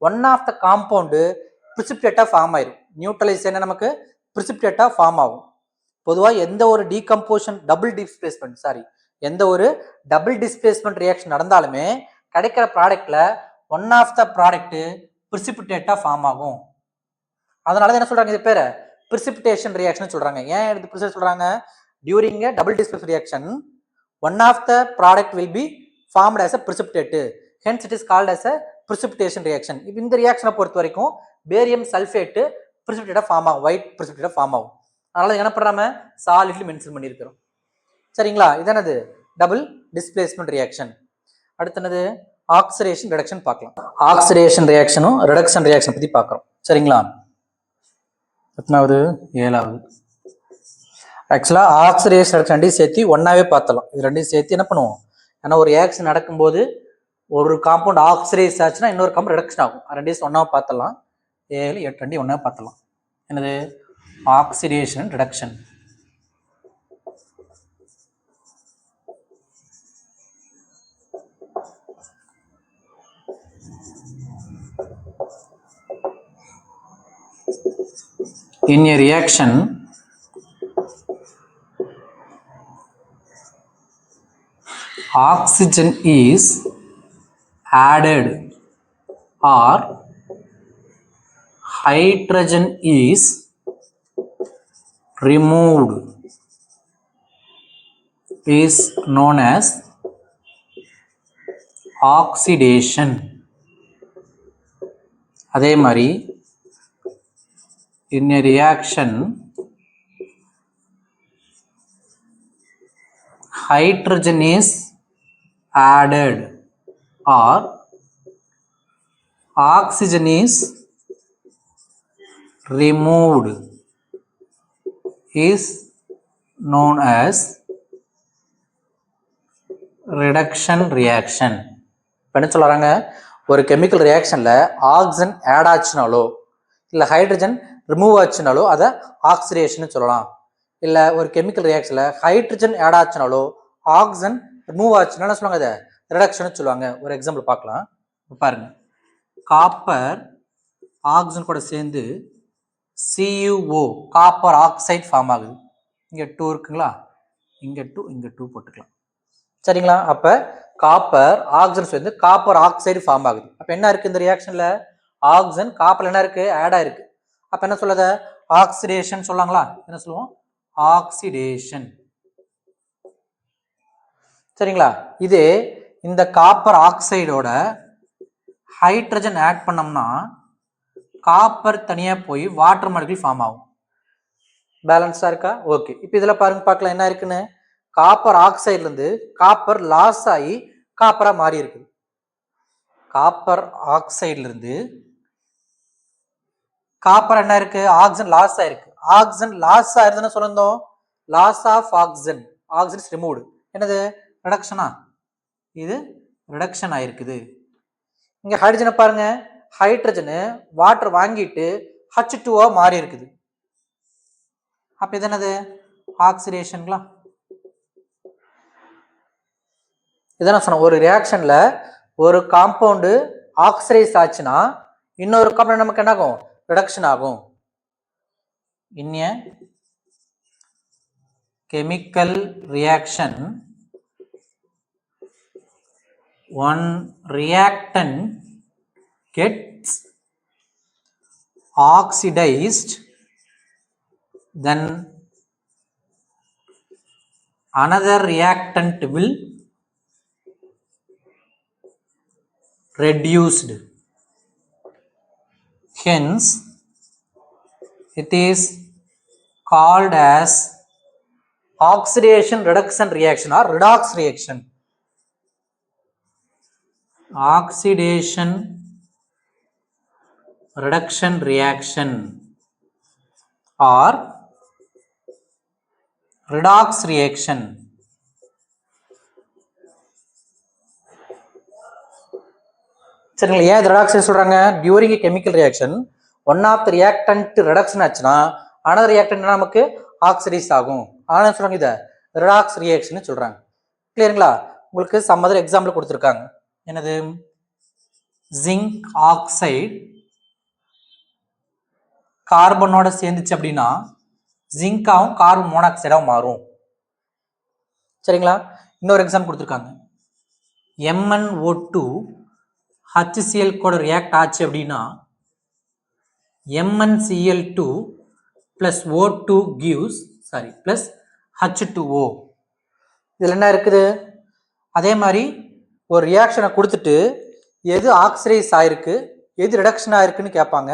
Speaker 1: ஒன் ஆஃப் த காம்பவுண்டு பிரிசிபிடேட்டா ஃபார்ம் ஆயிடும். நியூட்ரலைஸ் என்ன நமக்கு பிரிசிபிடேட்டா ஃபார்ம் ஆகும். பொதுவாக எந்த ஒரு டீகம்போஷன் எந்த ஒரு டபுள் டிஸ்பிளேஸ்மெண்ட் ரியாக்ஷன் நடந்தாலுமே கிடைக்கிற ப்ராடக்ட்ல ஒன் ஆஃப் த ப்ராடக்ட் பிரிசிபிடேட்டா ஃபார்ம் ஆகும். அதனால என்ன சொல்றாங்க? இது பேரு பிரிசிபிடேஷன் ரியாக்ஷன் சொல்றாங்க. ஏன் இது பிரிசிபிடேஷன் சொல்றாங்க? During a double displacement reaction, one of the product will be formed as a precipitate. Hence, it is called as a precipitation reaction. இப்போ இந்த ரியாக்ஷனை பொறுத்த வரைக்கும் பேரியம் சல்ஃபேட் பிரிசிபிடேட்டா ஃபார்ம் ஆகும், ஒயிட் பிரிசிபிடேட்டா ஃபார்ம் ஆகும். அதனால என்ன பண்றாம சாலிட்லி மென்ஷன் பண்ணியிருக்கிறோம். சரிங்களா? இதானது டபுள் டிஸ்பிளேஸ்மெண்ட் ரியாக்ஷன். அடுத்தது ஆக்சிடேஷன் ரிடக்ஷன் பார்க்கலாம். ஆக்சிடேஷன் ரியாக்ஷனும் ரிடக்ஷன் ரியாக்ஷன் பத்தி பார்க்குறோம். சரிங்களா? எத்தனாவது? 7வது. ஆக்சுவலாக ஆக்சிடேஷன் ரிடக்ஷன் ரெண்டையும் சேர்த்து ஒன்றாவே பார்த்தலாம். இது ரெண்டையும் சேர்த்து என்ன பண்ணுவோம்? ஏன்னா ஒரு ரியாக்ஷன் நடக்கும்போது ஒரு காம்பவுண்ட் ஆக்சிடைஸ் ஆச்சுன்னா இன்னொரு காம்பவுண்ட் ரிடக்ஷன் ஆகும். ரெண்டையும் ஒன்றா பார்த்தலாம். 7, 8 ரெண்டையும் ஒன்றா பார்த்தலாம். என்னது? Oxidation reduction. In a reaction, oxygen is added or hydrogen is removed is known as oxidation. அதே மாதிரி in a reaction hydrogen is added or oxygen is removed is known as reduction reaction. இப்போ என்ன சொல்கிறாங்க, ஒரு chemical ரியாக்ஷனில் oxygen add ஆச்சுனாலோ இல்லை hydrogen remove ஆச்சுனாலோ அதை ஆக்சிடேஷன் சொல்லலாம். இல்லை ஒரு கெமிக்கல் ரியாக்ஷனில் ஹைட்ரஜன் ஆட் ஆச்சுனாலோ ஆக்சிஜன் ரிமூவ் ஆச்சுன்னா என்ன சொல்லுவாங்க, அதை ரிடக்ஷன் சொல்லுவாங்க. ஒரு எக்ஸாம்பிள் பார்க்கலாம். பாருங்க, காப்பர் ஆக்சிஜன் கூட சேர்ந்து CuO காப்பர் ஆக்சைடு ஃபார்ம் ஆகுது. இங்கே 2 இருக்குங்களா, இங்கே 2 போட்டுக்கலாம். சரிங்களா? அப்போ காப்பர் ஆக்சிஜன் சேர்ந்து காப்பர் ஆக்சைடு ஃபார்ம் ஆகுது. அப்போ என்ன இருக்கு இந்த ரியாக்ஷனில், ஆக்சிஜன் காப்பர் என்ன இருக்கு, ஆட் ஆயிருக்கு. அப்போ என்ன சொல்லுது, ஆக்சிடேஷன் சொல்லாங்களா, என்ன சொல்லுவோம், ஆக்சிடேஷன். சரிங்களா? இதே இந்த காப்பர் ஆக்சைடோட ஹைட்ரஜன் ஆட் பண்ணோம்னா காப்பர் தனியாக போய் வாட்டர் மாலிகுல் ஃபார்ம் ஆகும். பேலன்ஸாக இருக்கா? ஓகே. இப்போ இதில் பாருங்க, பார்க்கலாம் என்ன இருக்குன்னு. காப்பர் ஆக்சைட்லேருந்து காப்பர் லாஸ் ஆகி காப்பராக மாறி இருக்குது. காப்பர் ஆக்சைட்லேருந்து காப்பர் என்ன இருக்கு, ஆக்சிஜன் லாஸ் ஆயிருக்கு. ஆக்சிஜன் லாஸ் ஆயிருதுன்னு சொல்லியிருந்தோம், loss of oxygen, oxygen removed. என்னது, ரிடக்ஷனா? இது ரிடக்ஷன் ஆயிருக்குது. இங்கே ஹைட்ரஜனை பாருங்க, ஹைட்ரஜனு வாட்டர் வாங்கிட்டு H2O மாறி இருக்குது. அப்போ இது என்னது, ஆக்சிடேஷன்களா? இதான் சொன்னோம், ஒரு ரியாக்ஷன்ல ஒரு காம்பவுண்டு ஆக்சிடைஸ் ஆச்சுன்னா இன்னொரு காம்பவுண்ட் நமக்கு என்ன ஆகும், ரிடக்ஷன் ஆகும். In a chemical reaction one reactant gets oxidized, then another reactant will reduced. Hence it is called as oxidation reduction reaction or redox reaction. Oxidation reduction reaction or redox reaction. சரிங்களா? ஏன் reduction சொல்றாங்க, during chemical reaction one of the reactant reduction ஆச்சுன்னா another reactant நமக்கு oxidise ஆகும். ஆனால் சொல்றாங்க இதை redox reaction சொல்றாங்க. கிளியருங்களா? உங்களுக்கு சம்மதர் எக்ஸாம்பிள் கொடுத்துருக்காங்க. என்னது, ஜிங்க் ஆக்சைடு கார்பனோட சேர்ந்துச்சு அப்படின்னா ஜிங்காவும் கார்பன் மோனாக்சைடாகவும் மாறும். சரிங்களா? இன்னொரு எக்ஸாம்பிள் கொடுத்துருக்காங்க, MnO2 HCl கூட ரியாக்ட் ஆச்சு அப்படின்னா MnCl2 plus O2 gives plus H2O. இதில் என்ன இருக்குது, அதே மாதிரி ஒரு ரியாக்ஷனை கொடுத்துட்டு எது ஆக்சிடைஸ் ஆயிருக்கு எது ரிடக்ஷன் ஆயிருக்குன்னு கேட்பாங்க.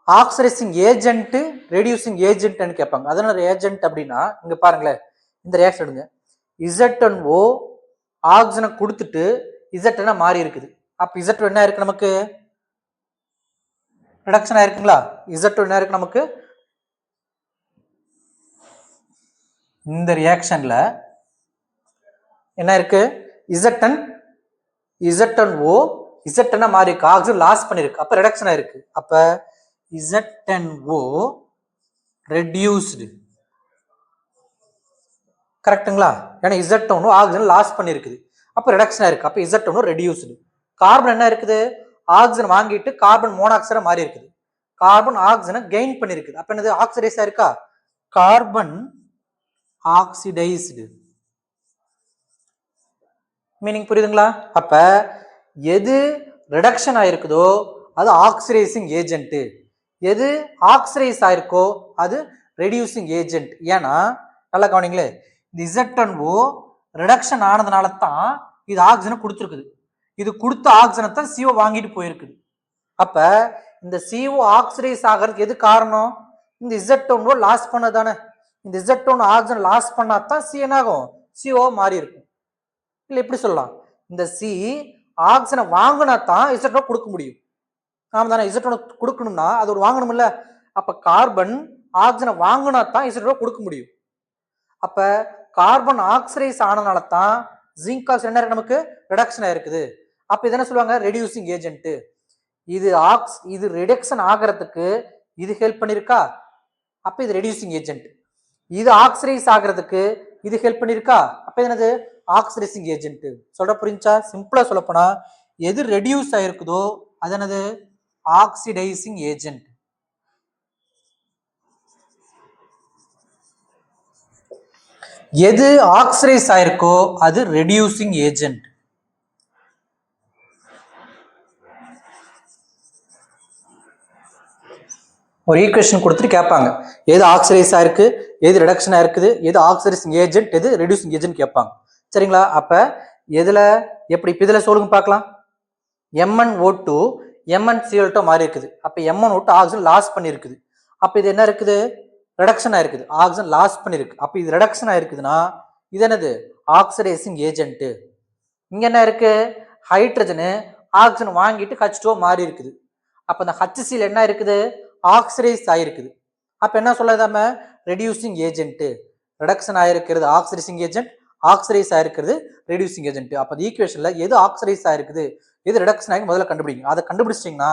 Speaker 1: ஆக்சிடைசிங் ஏஜென்ட் ரெடியூசிங் ஏஜென்ட்னு கேட்பாங்க. அதனால ஏஜென்ட் அப்படின்னா இங்க பாருங்களேன், இந்த ரியாக்ஷன் எடுங்க, Z1O ஆக்சிஜனை கொடுத்துட்டு Z மாறி இருக்குது. அப்ப Z என்ன இருக்கு, நமக்கு ரிடக்ஷன் ஆயிருக்குங்களா? Z என்ன இருக்கு நமக்கு, இந்த ரியாக்ஷன்ல என்ன இருக்கு, Z1O Z மாறி இருக்கு, ஆக்சிஜன் லாஸ் பண்ணிருக்கு, அப்ப ரிடக்ஷன் ஆயிருக்கு. அப்ப Z10O ரெடியூஸ்டு. கரெக்டுங்களா? ஏன்னா Z10 ஆக்சிஜன் லாஸ் பண்ணிருக்குது, அப்ப ரிடக்ஷன் ஆயிருக்கு. அப்ப Z10 ரெடியூஸ்டு. கார்பன் என்ன இருக்குது, ஆக்சிஜன் வாங்கிட்டு கார்பன் மோனாக்சைடா மாறி இருக்குது, கார்பன் ஆக்சிஜனை கெயின் பண்ணிருக்குது. அப்ப என்னது, ஆக்சிடைஸ் ஆயிருக்கா, கார்பன் ஆக்சிடைஸ்டு. மீனிங் புரியுதுங்களா? அப்ப எது ரிடக்ஷன் ஆயிருக்குதோ அது ஆக்சிடைசிங் ஏஜென்ட், எது ஆக்சிடைஸ் ஆயிருக்கோ அது ரெடியூசிங் ஏஜென்ட். ஏன்னா நல்லா கவனிங்களே, இந்த Z10O ரிடக்ஷன் ஆனதுனால தான் இது ஆக்சிஜனை கொடுத்துருக்குது, இது கொடுத்த ஆக்சிஜனை தான் CO வாங்கிட்டு போயிருக்குது. அப்ப இந்த CO ஆக்சிடைஸ் ஆகிறதுக்கு எது காரணம், இந்த Z10O லாஸ் பண்ணதானே. இந்த Z10 ஆக்சிஜன் லாஸ் பண்ணாதான் C என்ன ஆகும், CO மாறி இருக்கும். இல்லை எப்படி சொல்லலாம், இந்த C ஆக்சிஜனை வாங்கினா தான் Z10 கொடுக்க முடியும். ஆமா தானே, Z10 கொடுக்கணும்னா அது ஒரு வாங்கணும் இல்ல. அப்ப கார்பன் ஆக்சிஜனை வாங்கினா தான் Z10 கொடுக்க முடியும். அப்ப கார்பன் ஆக்சைடைஸ் ஆனதுனால தான் ஜிங்க் ஆக்சைடு என்ன நமக்கு ரிடக்ஷன் ஆயிருக்குது. அப்ப இது என்ன சொல்லுவாங்க ரெடியூசிங் ஏஜென்ட். இது ரிடக்ஷன் ஆகிறதுக்கு இது ஹெல்ப் பண்ணிருக்கா, அப்ப இது ரெடியூசிங் ஏஜென்ட். இது ஆக்சைடைஸ் ஆகிறதுக்கு இது ஹெல்ப் பண்ணிருக்கா, அப்ப என்னது ஆக்சிடைசிங் ஏஜென்ட். சொல்ற புரிஞ்சா? சிம்பிளா சொல்ல போனா எது ரெடியூஸ் ஆயிருக்குதோ அது என்னது ஆக்சிடைசிங் ஏஜென்ட். எது ஆக்சிடைஸ் ஆயிருக்கோ அது ரெடியூசிங் ஏஜென்ட். ஒரு ஈக்குவேஷன் கொடுத்துட்டு கேட்பாங்க எது ஆக்சிடைஸ் ஆயிருக்கு, எது ரிடக்ஷன் ஆயிருக்குது, எது ஆக்சிடைசிங் ஏஜென்ட், எது ரெடியூசிங் ஏஜென்ட் கேட்பாங்க. சரிங்களா? அப்ப எதுல எப்படி இதுல சொல்லுங்க பார்க்கலாம். MnO2 MnCl2 மாறி இருக்குது. அப்ப MnO2 ஆக்சிஜன் லாஸ் பண்ணிருக்குது. அப்ப இது என்ன இருக்குது ரிடக்ஷன் ஆயிருக்குது, ஆக்சிஜன் லாஸ் பண்ணிருக்கு. அப்ப இது ரிடக்ஷன் ஆயிருக்குதுன்னா இது என்னது ஆக்சிடைசிங் ஏஜென்ட். இங்க என்ன இருக்கு ஹைட்ரஜனு ஆக்சிஜன் வாங்கிட்டு H2O மாறி இருக்குது. அப்ப இந்த HCl என்ன இருக்குது ஆக்சிடைஸ் ஆயிருக்குது. அப்ப என்ன சொல்லாதாம ரெடியூசிங் ஏஜென்ட். ரிடக்ஷன் ஆயிருக்கிறது ஆக்சிடைசிங் ஏஜென்ட், ஆக்சிடைஸ் ஆயிருக்கிறது ரெடியூசிங் ஏஜென்ட். அப்ப இந்த ஈக்குவேஷன்ல எது ஆக்சிடைஸ் ஆயிருக்குது எது ரிடக்ஷன் ஆகி முதல்ல கண்டுபிடிங்க. அதை கண்டுபிடிச்சிட்டீங்கன்னா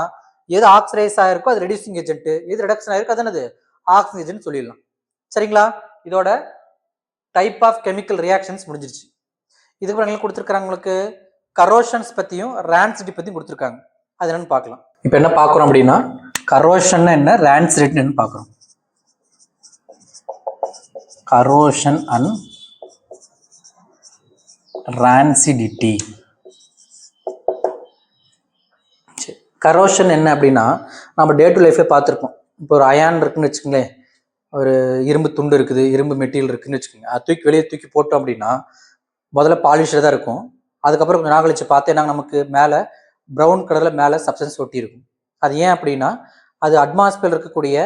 Speaker 1: எது ஆக்சிடைஸ் ஆயிருக்கோ அது ரெடியூசிங் ஏஜென்ட், எது ரிடக்ஷன் ஆயிருக்கோ அது என்னது ஆக்சிஜன் ஏஜென்ட் சொல்லிடலாம். சரிங்களா? இதோட டைப் ஆஃப் கெமிக்கல் ரியாக்ஷன்ஸ் முடிஞ்சிருச்சு. இதுக்கு என்ன கொடுத்துருக்காங்க உங்களுக்கு கரோஷன்ஸ் பத்தியும் ரான்சிட்டி பத்தியும் கொடுத்துருக்காங்க. அது என்னன்னு பார்க்கலாம். இப்போ என்ன பார்க்குறோம் அப்படின்னா கரோஷன் என்ன ரான்சிட்டி என்ன பார்க்குறோம். Corrosion and rancidity. கரோஷன் என்ன அப்படின்னா நம்ம டே டு லைஃப்ல பார்த்துருப்போம். இப்போ ஒரு அயான் இருக்குன்னு வச்சுக்கோங்களேன், ஒரு இரும்பு துண்டு இருக்குது, இரும்பு மெட்டீரியல் இருக்குன்னு வச்சுக்கோங்க. அது வெளியே தூக்கி போட்டோம் அப்படின்னா முதல்ல பாலிஷ்டாக தான் இருக்கும். அதுக்கப்புறம் கொஞ்சம் நாள் கழிச்சு பார்த்தேன்னா நமக்கு மேலே ப்ரௌன் கலரில் மேலே சப்ஸ்டன்ஸ் ஒட்டி இருக்கும். அது ஏன் அப்படின்னா அது அட்மாஸ்பியர் இருக்கக்கூடிய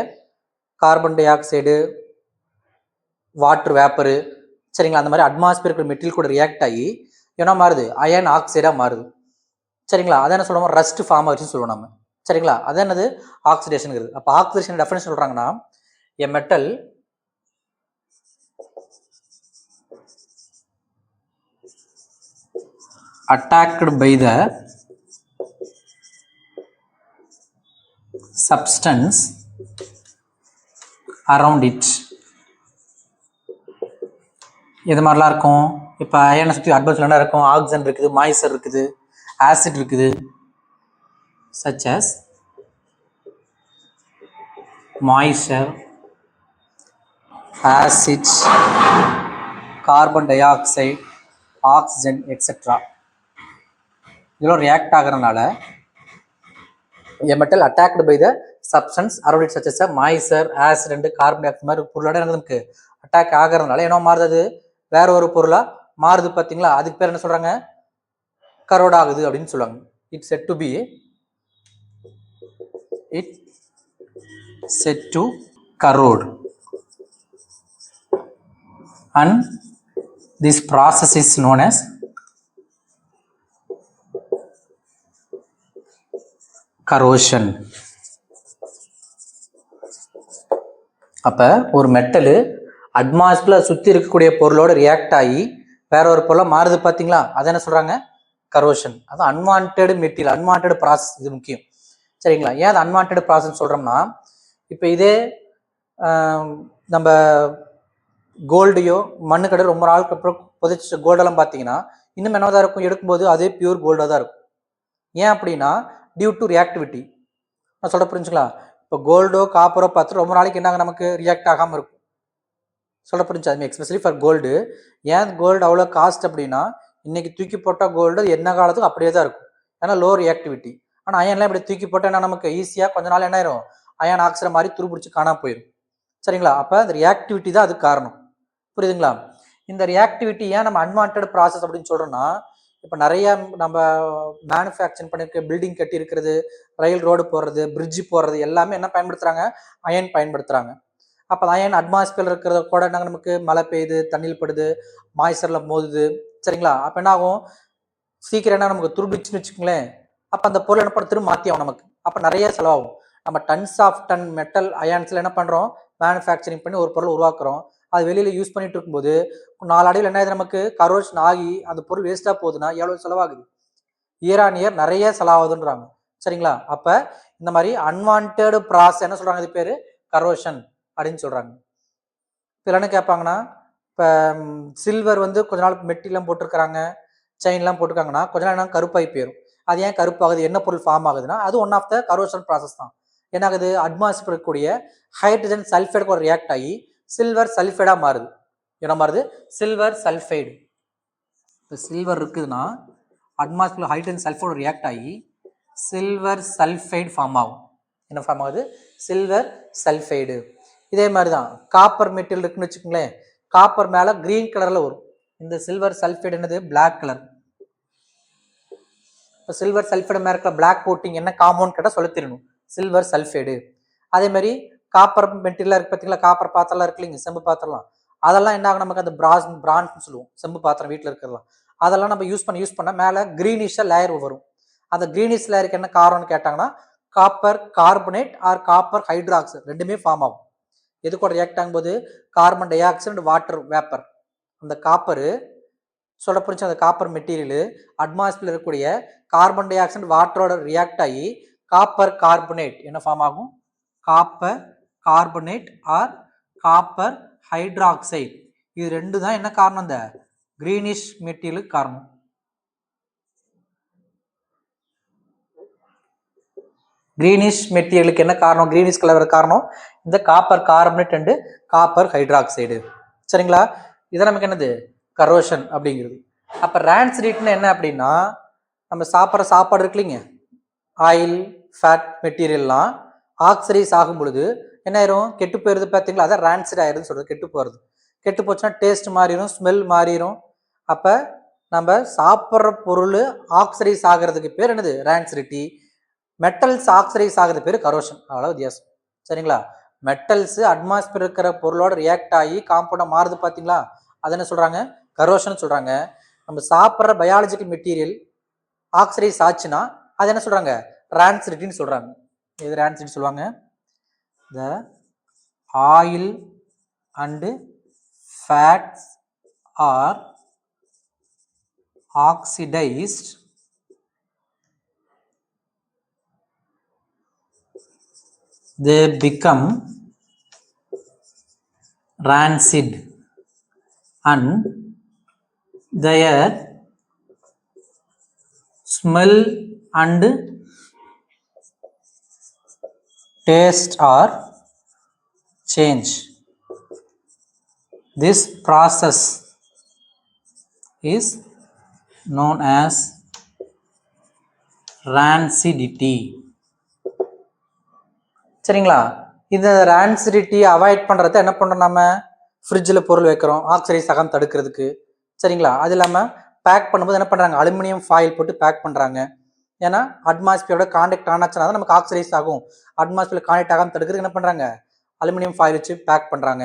Speaker 1: கார்பன் டை ஆக்சைடு, வாட்டர் வேப்பரு, சரிங்களா, அந்த மாதிரி அட்மாஸ்பியர் மெட்டீரியல் கூட ரியாக்ட் ஆகி என்ன மாறுது அயன் ஆக்சைடாக மாறுது. சரிங்களா? அதை என்ன சொல்லுவோம் ரஸ்ட் ஃபார்ம் ஆச்சுன்னு சொல்லுவோம் நம்ம. சரிங்களா? அது என்னது ஆக்சிடேஷன். அப்போ ஆக்சிடேஷன் டெஃபினேஷன் சொல்றாங்கன்னா a metal attacked by the substance around it. இது மாதிரிலாம் இருக்கும். இப்போ அயனை சுற்றி அட்மாஸ்பியர் என்ன இருக்கும் ஆக்சிஜன் இருக்குது, மாய்ஸ்சர் இருக்குது, ஆசிட் இருக்குது, such as moisture, acid, carbon dioxide, oxygen, etc. இதெல்லாம் ரியாக்ட் ஆகிறதுனால a metal attacked by the substance around it such as moisture, acid and carbon dioxide மாதிரி பொருளோட நமக்கு அட்டாக் ஆகிறதுனால என்ன மாறுது வேற ஒரு பொருளா மாறுது. பார்த்தீங்களா? அதுக்கு பேர் என்ன சொல்றாங்க கரோட் ஆகுது அப்படின்னு சொல்லுவாங்க. It set to corrode and this process is known as corrosion. அப்ப ஒரு மெட்டலு அட்மாஸ்பியர் சுத்தி இருக்கக்கூடிய பொருளோட ரியாக்ட் ஆகி வேற ஒரு பொருளா மாறுது. பார்த்தீங்களா? அதை என்ன சொல்றாங்க கரோஷன். அது அன்வான்ட் மெட்டீரியல், அன்வான்ட் ப்ராசஸ். இது முக்கியம். சரிங்களா? ஏன் அது அன்வான்ட் ப்ராசஸ் சொல்றோம்னா இப்போ இதே நம்ம கோல்டையோ மண்ணு கடை ரொம்ப நாளுக்கு அப்புறம் புதைச்ச கோல்டெல்லாம் பார்த்தீங்கன்னா இன்னும் என்னதான் இருக்கும் எடுக்கும்போது அதே பியூர் கோல்டாக தான் இருக்கும். ஏன் அப்படின்னா டியூ டு ரியாக்டிவிட்டி. நான் சொல்ல புரிஞ்சுங்களா? இப்போ கோல்டோ காப்பரோ பார்த்து ரொம்ப நாளைக்கு என்னாங்க நமக்கு ரியாக்ட் ஆகாமல் இருக்கும். சொல்ல புரிஞ்சு அது எஸ்பெஷலி ஃபார் கோல்டு. ஏன் கோல்டு அவ்வளோ காஸ்ட் அப்படின்னா இன்னைக்கு தூக்கி போட்ட கோல்டு என்ன காலத்துக்கு அப்படியே தான் இருக்கும், ஏன்னா லோ ரியாக்டிவிட்டி. ஆனால் அயன்லாம் இப்படி தூக்கி போட்டேன்னா நமக்கு ஈஸியாக கொஞ்ச நாள் என்ன ஆயிரும் அயன் ஆக்சைடு மாதிரி துருபிடிச்சு காணாம போயிடும். சரிங்களா? அப்போ அந்த ரியாக்டிவிட்டி தான் அதுக்கு காரணம். புரியுதுங்களா? இந்த ரியாக்டிவிட்டி ஏன் நம்ம அன்வான்ட் ப்ராசஸ் அப்படின்னு சொல்றோம்னா இப்போ நிறைய நம்ம மேனுஃபேக்சர் பண்ணிருக்க பில்டிங் கட்டி இருக்கிறது, ரயில் ரோடு போடுறது, பிரிட்ஜ் போடுறது எல்லாமே என்ன பயன்படுத்துறாங்க அயன் பயன்படுத்துறாங்க. அப்போ அயன் அட்மாஸ்பியர் இருக்கிறத கூட என்ன நமக்கு மழை பெய்யுது, தண்ணியில் படுது, மாய்ச்சரில் மோதுது. சரிங்களா? அப்போ என்ன ஆகும் சீக்கிரம் என்ன நமக்கு துருபிச்சுன்னு வச்சுக்கோங்களேன். அப்போ அந்த பொருள் என்ன பண்ண திரும்ப மாற்றி ஆகும் நமக்கு. அப்போ நிறைய செலவாகும். நம்ம டன்ஸ் ஆஃப் டன் மெட்டல் அயான்ஸில் என்ன பண்ணுறோம் மேனுஃபேக்சரிங் பண்ணி ஒரு பொருள் உருவாக்குறோம். அது வெளியில் யூஸ் பண்ணிட்டு இருக்கும்போது நாளடைவில் என்ன ஆகுது, நமக்கு கரோஷன் ஆகி அந்த பொருள் வேஸ்ட்டாக போகுதுன்னா எவ்வளோ செலவாகுது? இயர் ஆன் இயர் நிறைய செலவாகுதுன்றாங்க. சரிங்களா? அப்போ இந்த மாதிரி அன்வான்ட் ப்ராசஸ் என்ன சொல்கிறாங்க, இது பேர் கரோஷன் அப்படின்னு சொல்கிறாங்க. இப்போ என்ன கேட்பாங்கன்னா, இப்போ சில்வர் வந்து கொஞ்ச நாள் மெட்டிலாம் போட்டிருக்கிறாங்க, செயின்லாம் போட்டிருக்காங்கன்னா கொஞ்ச நாள் என்ன கருப்பாகி போயிடும். அது ஏன் கருப்பாகுது, என்ன பொருள் ஃபார்ம் ஆகுதுன்னா அது one of the corrosion process தான். என்ன ஆகுது, அட்மாஸ்பியர் இருக்கக்கூடிய ஹைட்ரஜன் சல்ஃபைடு கூட ரியாக்ட் ஆகி சில்வர் சல்ஃபைடாக மாறுது. என்ன மாறுது? Silver sulphide. இப்போ சில்வர் இருக்குதுன்னா அட்மாஸ்பியர் ஹைட்ரஜன் சல்ஃபைடு ரியாக்ட் ஆகி சில்வர் சல்ஃபைடு ஃபார்ம் ஆகும். என்ன ஃபார்ம் ஆகுது? Silver sulphide. இதே மாதிரி தான் காப்பர் மெட்டீரியல் இருக்குன்னு வச்சுக்கோங்களேன், காப்பர் மேலே கிரீன் கலரில் வரும். இந்த சில்வர் சல்ஃபைடு என்னது? Black colour. இப்போ சில்வர் சல்ஃபைடு மேலே இருக்கிற பிளாக் கோட்டிங் என்ன காம்பவுண்ட் கேட்டால் சொல்ல தெரியணும், சில்வர் சல்ஃபைடு. அதே மாதிரி காப்பர் மெட்டீரியலாக இருக்குது பார்த்தீங்களா, காப்பர் பாத்திரம்லாம் இருக்கு இல்லைங்க, செம்பு பாத்திரம்லாம், அதெல்லாம் என்ன ஆகும், நமக்கு அந்த பிரான்ஸ்னு சொல்லுவோம், செம்பு பாத்திரம் வீட்டில் இருக்கிறதுலாம், அதெல்லாம் நம்ம யூஸ் பண்ண மேலே கிரீனிஷாக லேயர் வரும். அந்த கிரீனிஷ் லேயருக்கு என்ன காரணம்னு கேட்டாங்கன்னா copper carbonate or copper hydroxide ரெண்டுமே ஃபார்ம் ஆகும். எது கூட ரியாக்ட் ஆகும்போது? Carbon dioxide and water vapour. அந்த காப்பரு சொல்ல புரிஞ்சு அந்த காப்பர் மெட்டீரியல் அட்மாஸ்பியர் இருக்கக்கூடிய கார்பன் டை ஆக்சைடு வாட்டரோட ரியாக்ட் ஆகி காப்பர் கார்பனேட் என்ன ஃபார்ம் ஆகும்? Copper carbonate or copper hydroxide. இது ரெண்டு தான் என்ன காரணம்? இந்த கிரீனிஷ் மெட்டீரியலுக்கு காரணம். கிரீனிஷ் மெட்டீரியலுக்கு என்ன காரணம்? கிரீனிஷ் கலர் காரணம் இந்த copper carbonate and copper hydroxide. சரிங்களா? இது நமக்கு என்னது? கரோஷன் அப்படிங்கிறது. அப்போ ரான்சிடிட்டின்னு என்ன அப்படின்னா, நம்ம சாப்பிட்ற சாப்பாடு இருக்கு இல்லைங்க, ஆயில் ஃபேட் மெட்டீரியல்லாம் ஆக்சிடைஸ் ஆகும் பொழுது என்ன ஆயிரும்? கெட்டு போயிடுது பார்த்தீங்களா, அதான் ரான்சிட் ஆயிடுதுன்னு சொல்கிறது. கெட்டு போகிறது, கெட்டு போச்சுன்னா டேஸ்ட் மாறிடும், ஸ்மெல் மாறிடும். அப்போ நம்ம சாப்பிட்ற பொருள் ஆக்சிடைஸ் ஆகிறதுக்கு பேர் என்னது? ரான்சிடிட்டி. மெட்டல்ஸ் ஆக்சிடைஸ் ஆகிறது பேர் கரோஷன். அவ்வளோ வித்தியாசம். சரிங்களா? மெட்டல்ஸ் அட்மாஸ்பியர் இருக்கிற பொருளோட ரியாக்ட் ஆகி காம்பவுண்டாக மாறுது பார்த்தீங்களா, அது என்ன சொல்கிறாங்க? கரோஷன் சொல்கிறாங்க. நம்ம சாப்பிட்ற பயாலஜிக்கல் மெட்டீரியல் ஆக்சிடைஸ் ஆச்சுன்னா அது என்ன சொல்கிறாங்க? ரான்சிடிட்டின்னு சொல்கிறாங்க. இது ரான்சிடிட்டி சொல்லுவாங்க. The oil and fats are oxidised they become rancid and their smell and taste are change. This process is known as rancidity. சரிங்களா? இந்த ரான்சிடிட்டி அவாய்ட் பண்ணுறத என்ன பண்ணுறோம், நம்ம ஃப்ரிட்ஜில் பொருள் வைக்கிறோம் ஆக்சிடைஸ் ஆகாம தடுக்கிறதுக்கு. சரிங்களா? அது இல்லாமல் பேக் பண்ணும்போது என்ன பண்ணுறாங்க? அலுமினியம் ஃபாயில் போட்டு பேக் பண்ணுறாங்க. ஏன்னா அட்மாஸ்பியரோட கான்டாக்ட் ஆனாச்சுன்னா தான் நமக்கு ஆக்சிடைஸ் ஆகும். அட்மாஸ்பியர் கான்டாக்ட் ஆகாமல் தடுக்கிறதுக்கு என்ன பண்ணுறாங்க? அலுமினியம் ஃபாயில் வச்சு பேக் பண்ணுறாங்க.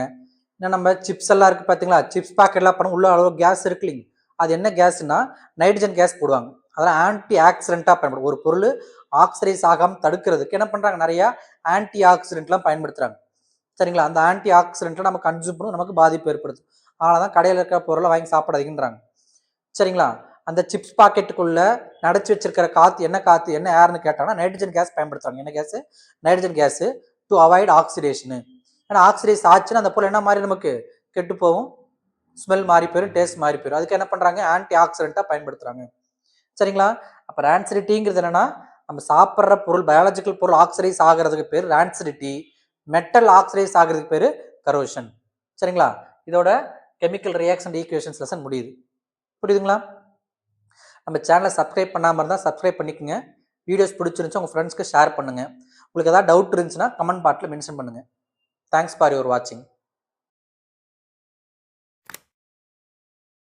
Speaker 1: ஏன்னா நம்ம சிப்ஸ் எல்லாம் இருக்குது பார்த்தீங்களா, சிப்ஸ் பேக்கெட்லாம் பண்ண உள்ள அளவு கேஸ் இருக்கு இல்லைங்க, அது என்ன கேஸ்னா நைட்ரஜன் கேஸ் போடுவாங்க. அதெல்லாம் ஆன்டி ஆக்சிடென்ட்டாக பயன்படும். ஒரு பொருள் ஆக்சிடைஸ் ஆகாமல் தடுக்கிறதுக்கு என்ன பண்ணுறாங்க? நிறையா ஆன்டி ஆக்சிடென்ட்லாம் பயன்படுத்துகிறாங்க. சரிங்களா? அந்த ஆன்டி ஆக்சிடென்ட்லாம் நம்ம கன்சியூம் பண்ணணும், நமக்கு பாதிப்பு ஏற்படுது. அதனால தான் கடையில் இருக்கிற பொருளை வாங்கி சாப்பிடாதீங்கன்றாங்க. சரிங்களா? அந்த சிப்ஸ் பாக்கெட்டுக்குள்ளே நடச்சி வச்சிருக்கிற காற்று என்ன ஏர்னு கேட்டாங்கன்னா நைட்ரஜன் கேஸ் பயன்படுத்துறாங்க. என்ன gas? Nitrogen gas, to avoid oxidation. ஏன்னா ஆக்சிடைஸ் ஆச்சுன்னா அந்த பொருள் என்ன மாதிரி நமக்கு கெட்டு போகும், ஸ்மெல் மாறி போயிடும், டேஸ்ட் மாறி போயிடும். அதுக்கு என்ன பண்ணுறாங்க? ஆன்டி ஆக்சிடென்ட்டாக பயன்படுத்துகிறாங்க. சரிங்களா? அப்போ ரான்சிடிட்டிங்கிறது என்னன்னா, நம்ம சாப்பிட்ற பொருள் பயாலஜிக்கல் பொருள் ஆக்சிடைஸ் ஆகிறதுக்கு பேர் ரான்சிடிட்டி, மெட்டல் ஆக்சிடைஸ் ஆகிறதுக்கு பேர் கரோஷன். சரிங்களா? இதோட கெமிக்கல் ரியாக்ஷன் ஈக்குவேஷன்ஸ் லெசன் முடியுது. புரியுதுங்களா? நம்ம சேனலை சப்ஸ்கிரைப் பண்ணாமல் இருந்தால் சப்ஸ்கிரைப் பண்ணிக்கோங்க. வீடியோஸ் பிடிச்சிருந்துச்சு உங்கள் ஃப்ரெண்ட்ஸ்க்கு ஷேர் பண்ணுங்கள். உங்களுக்கு ஏதாவது டவுட் இருந்துச்சுன்னா கமெண்ட் பாட்டில் மென்ஷன் பண்ணுங்கள். தேங்க்ஸ் ஃபார் யுவர் வாட்சிங்.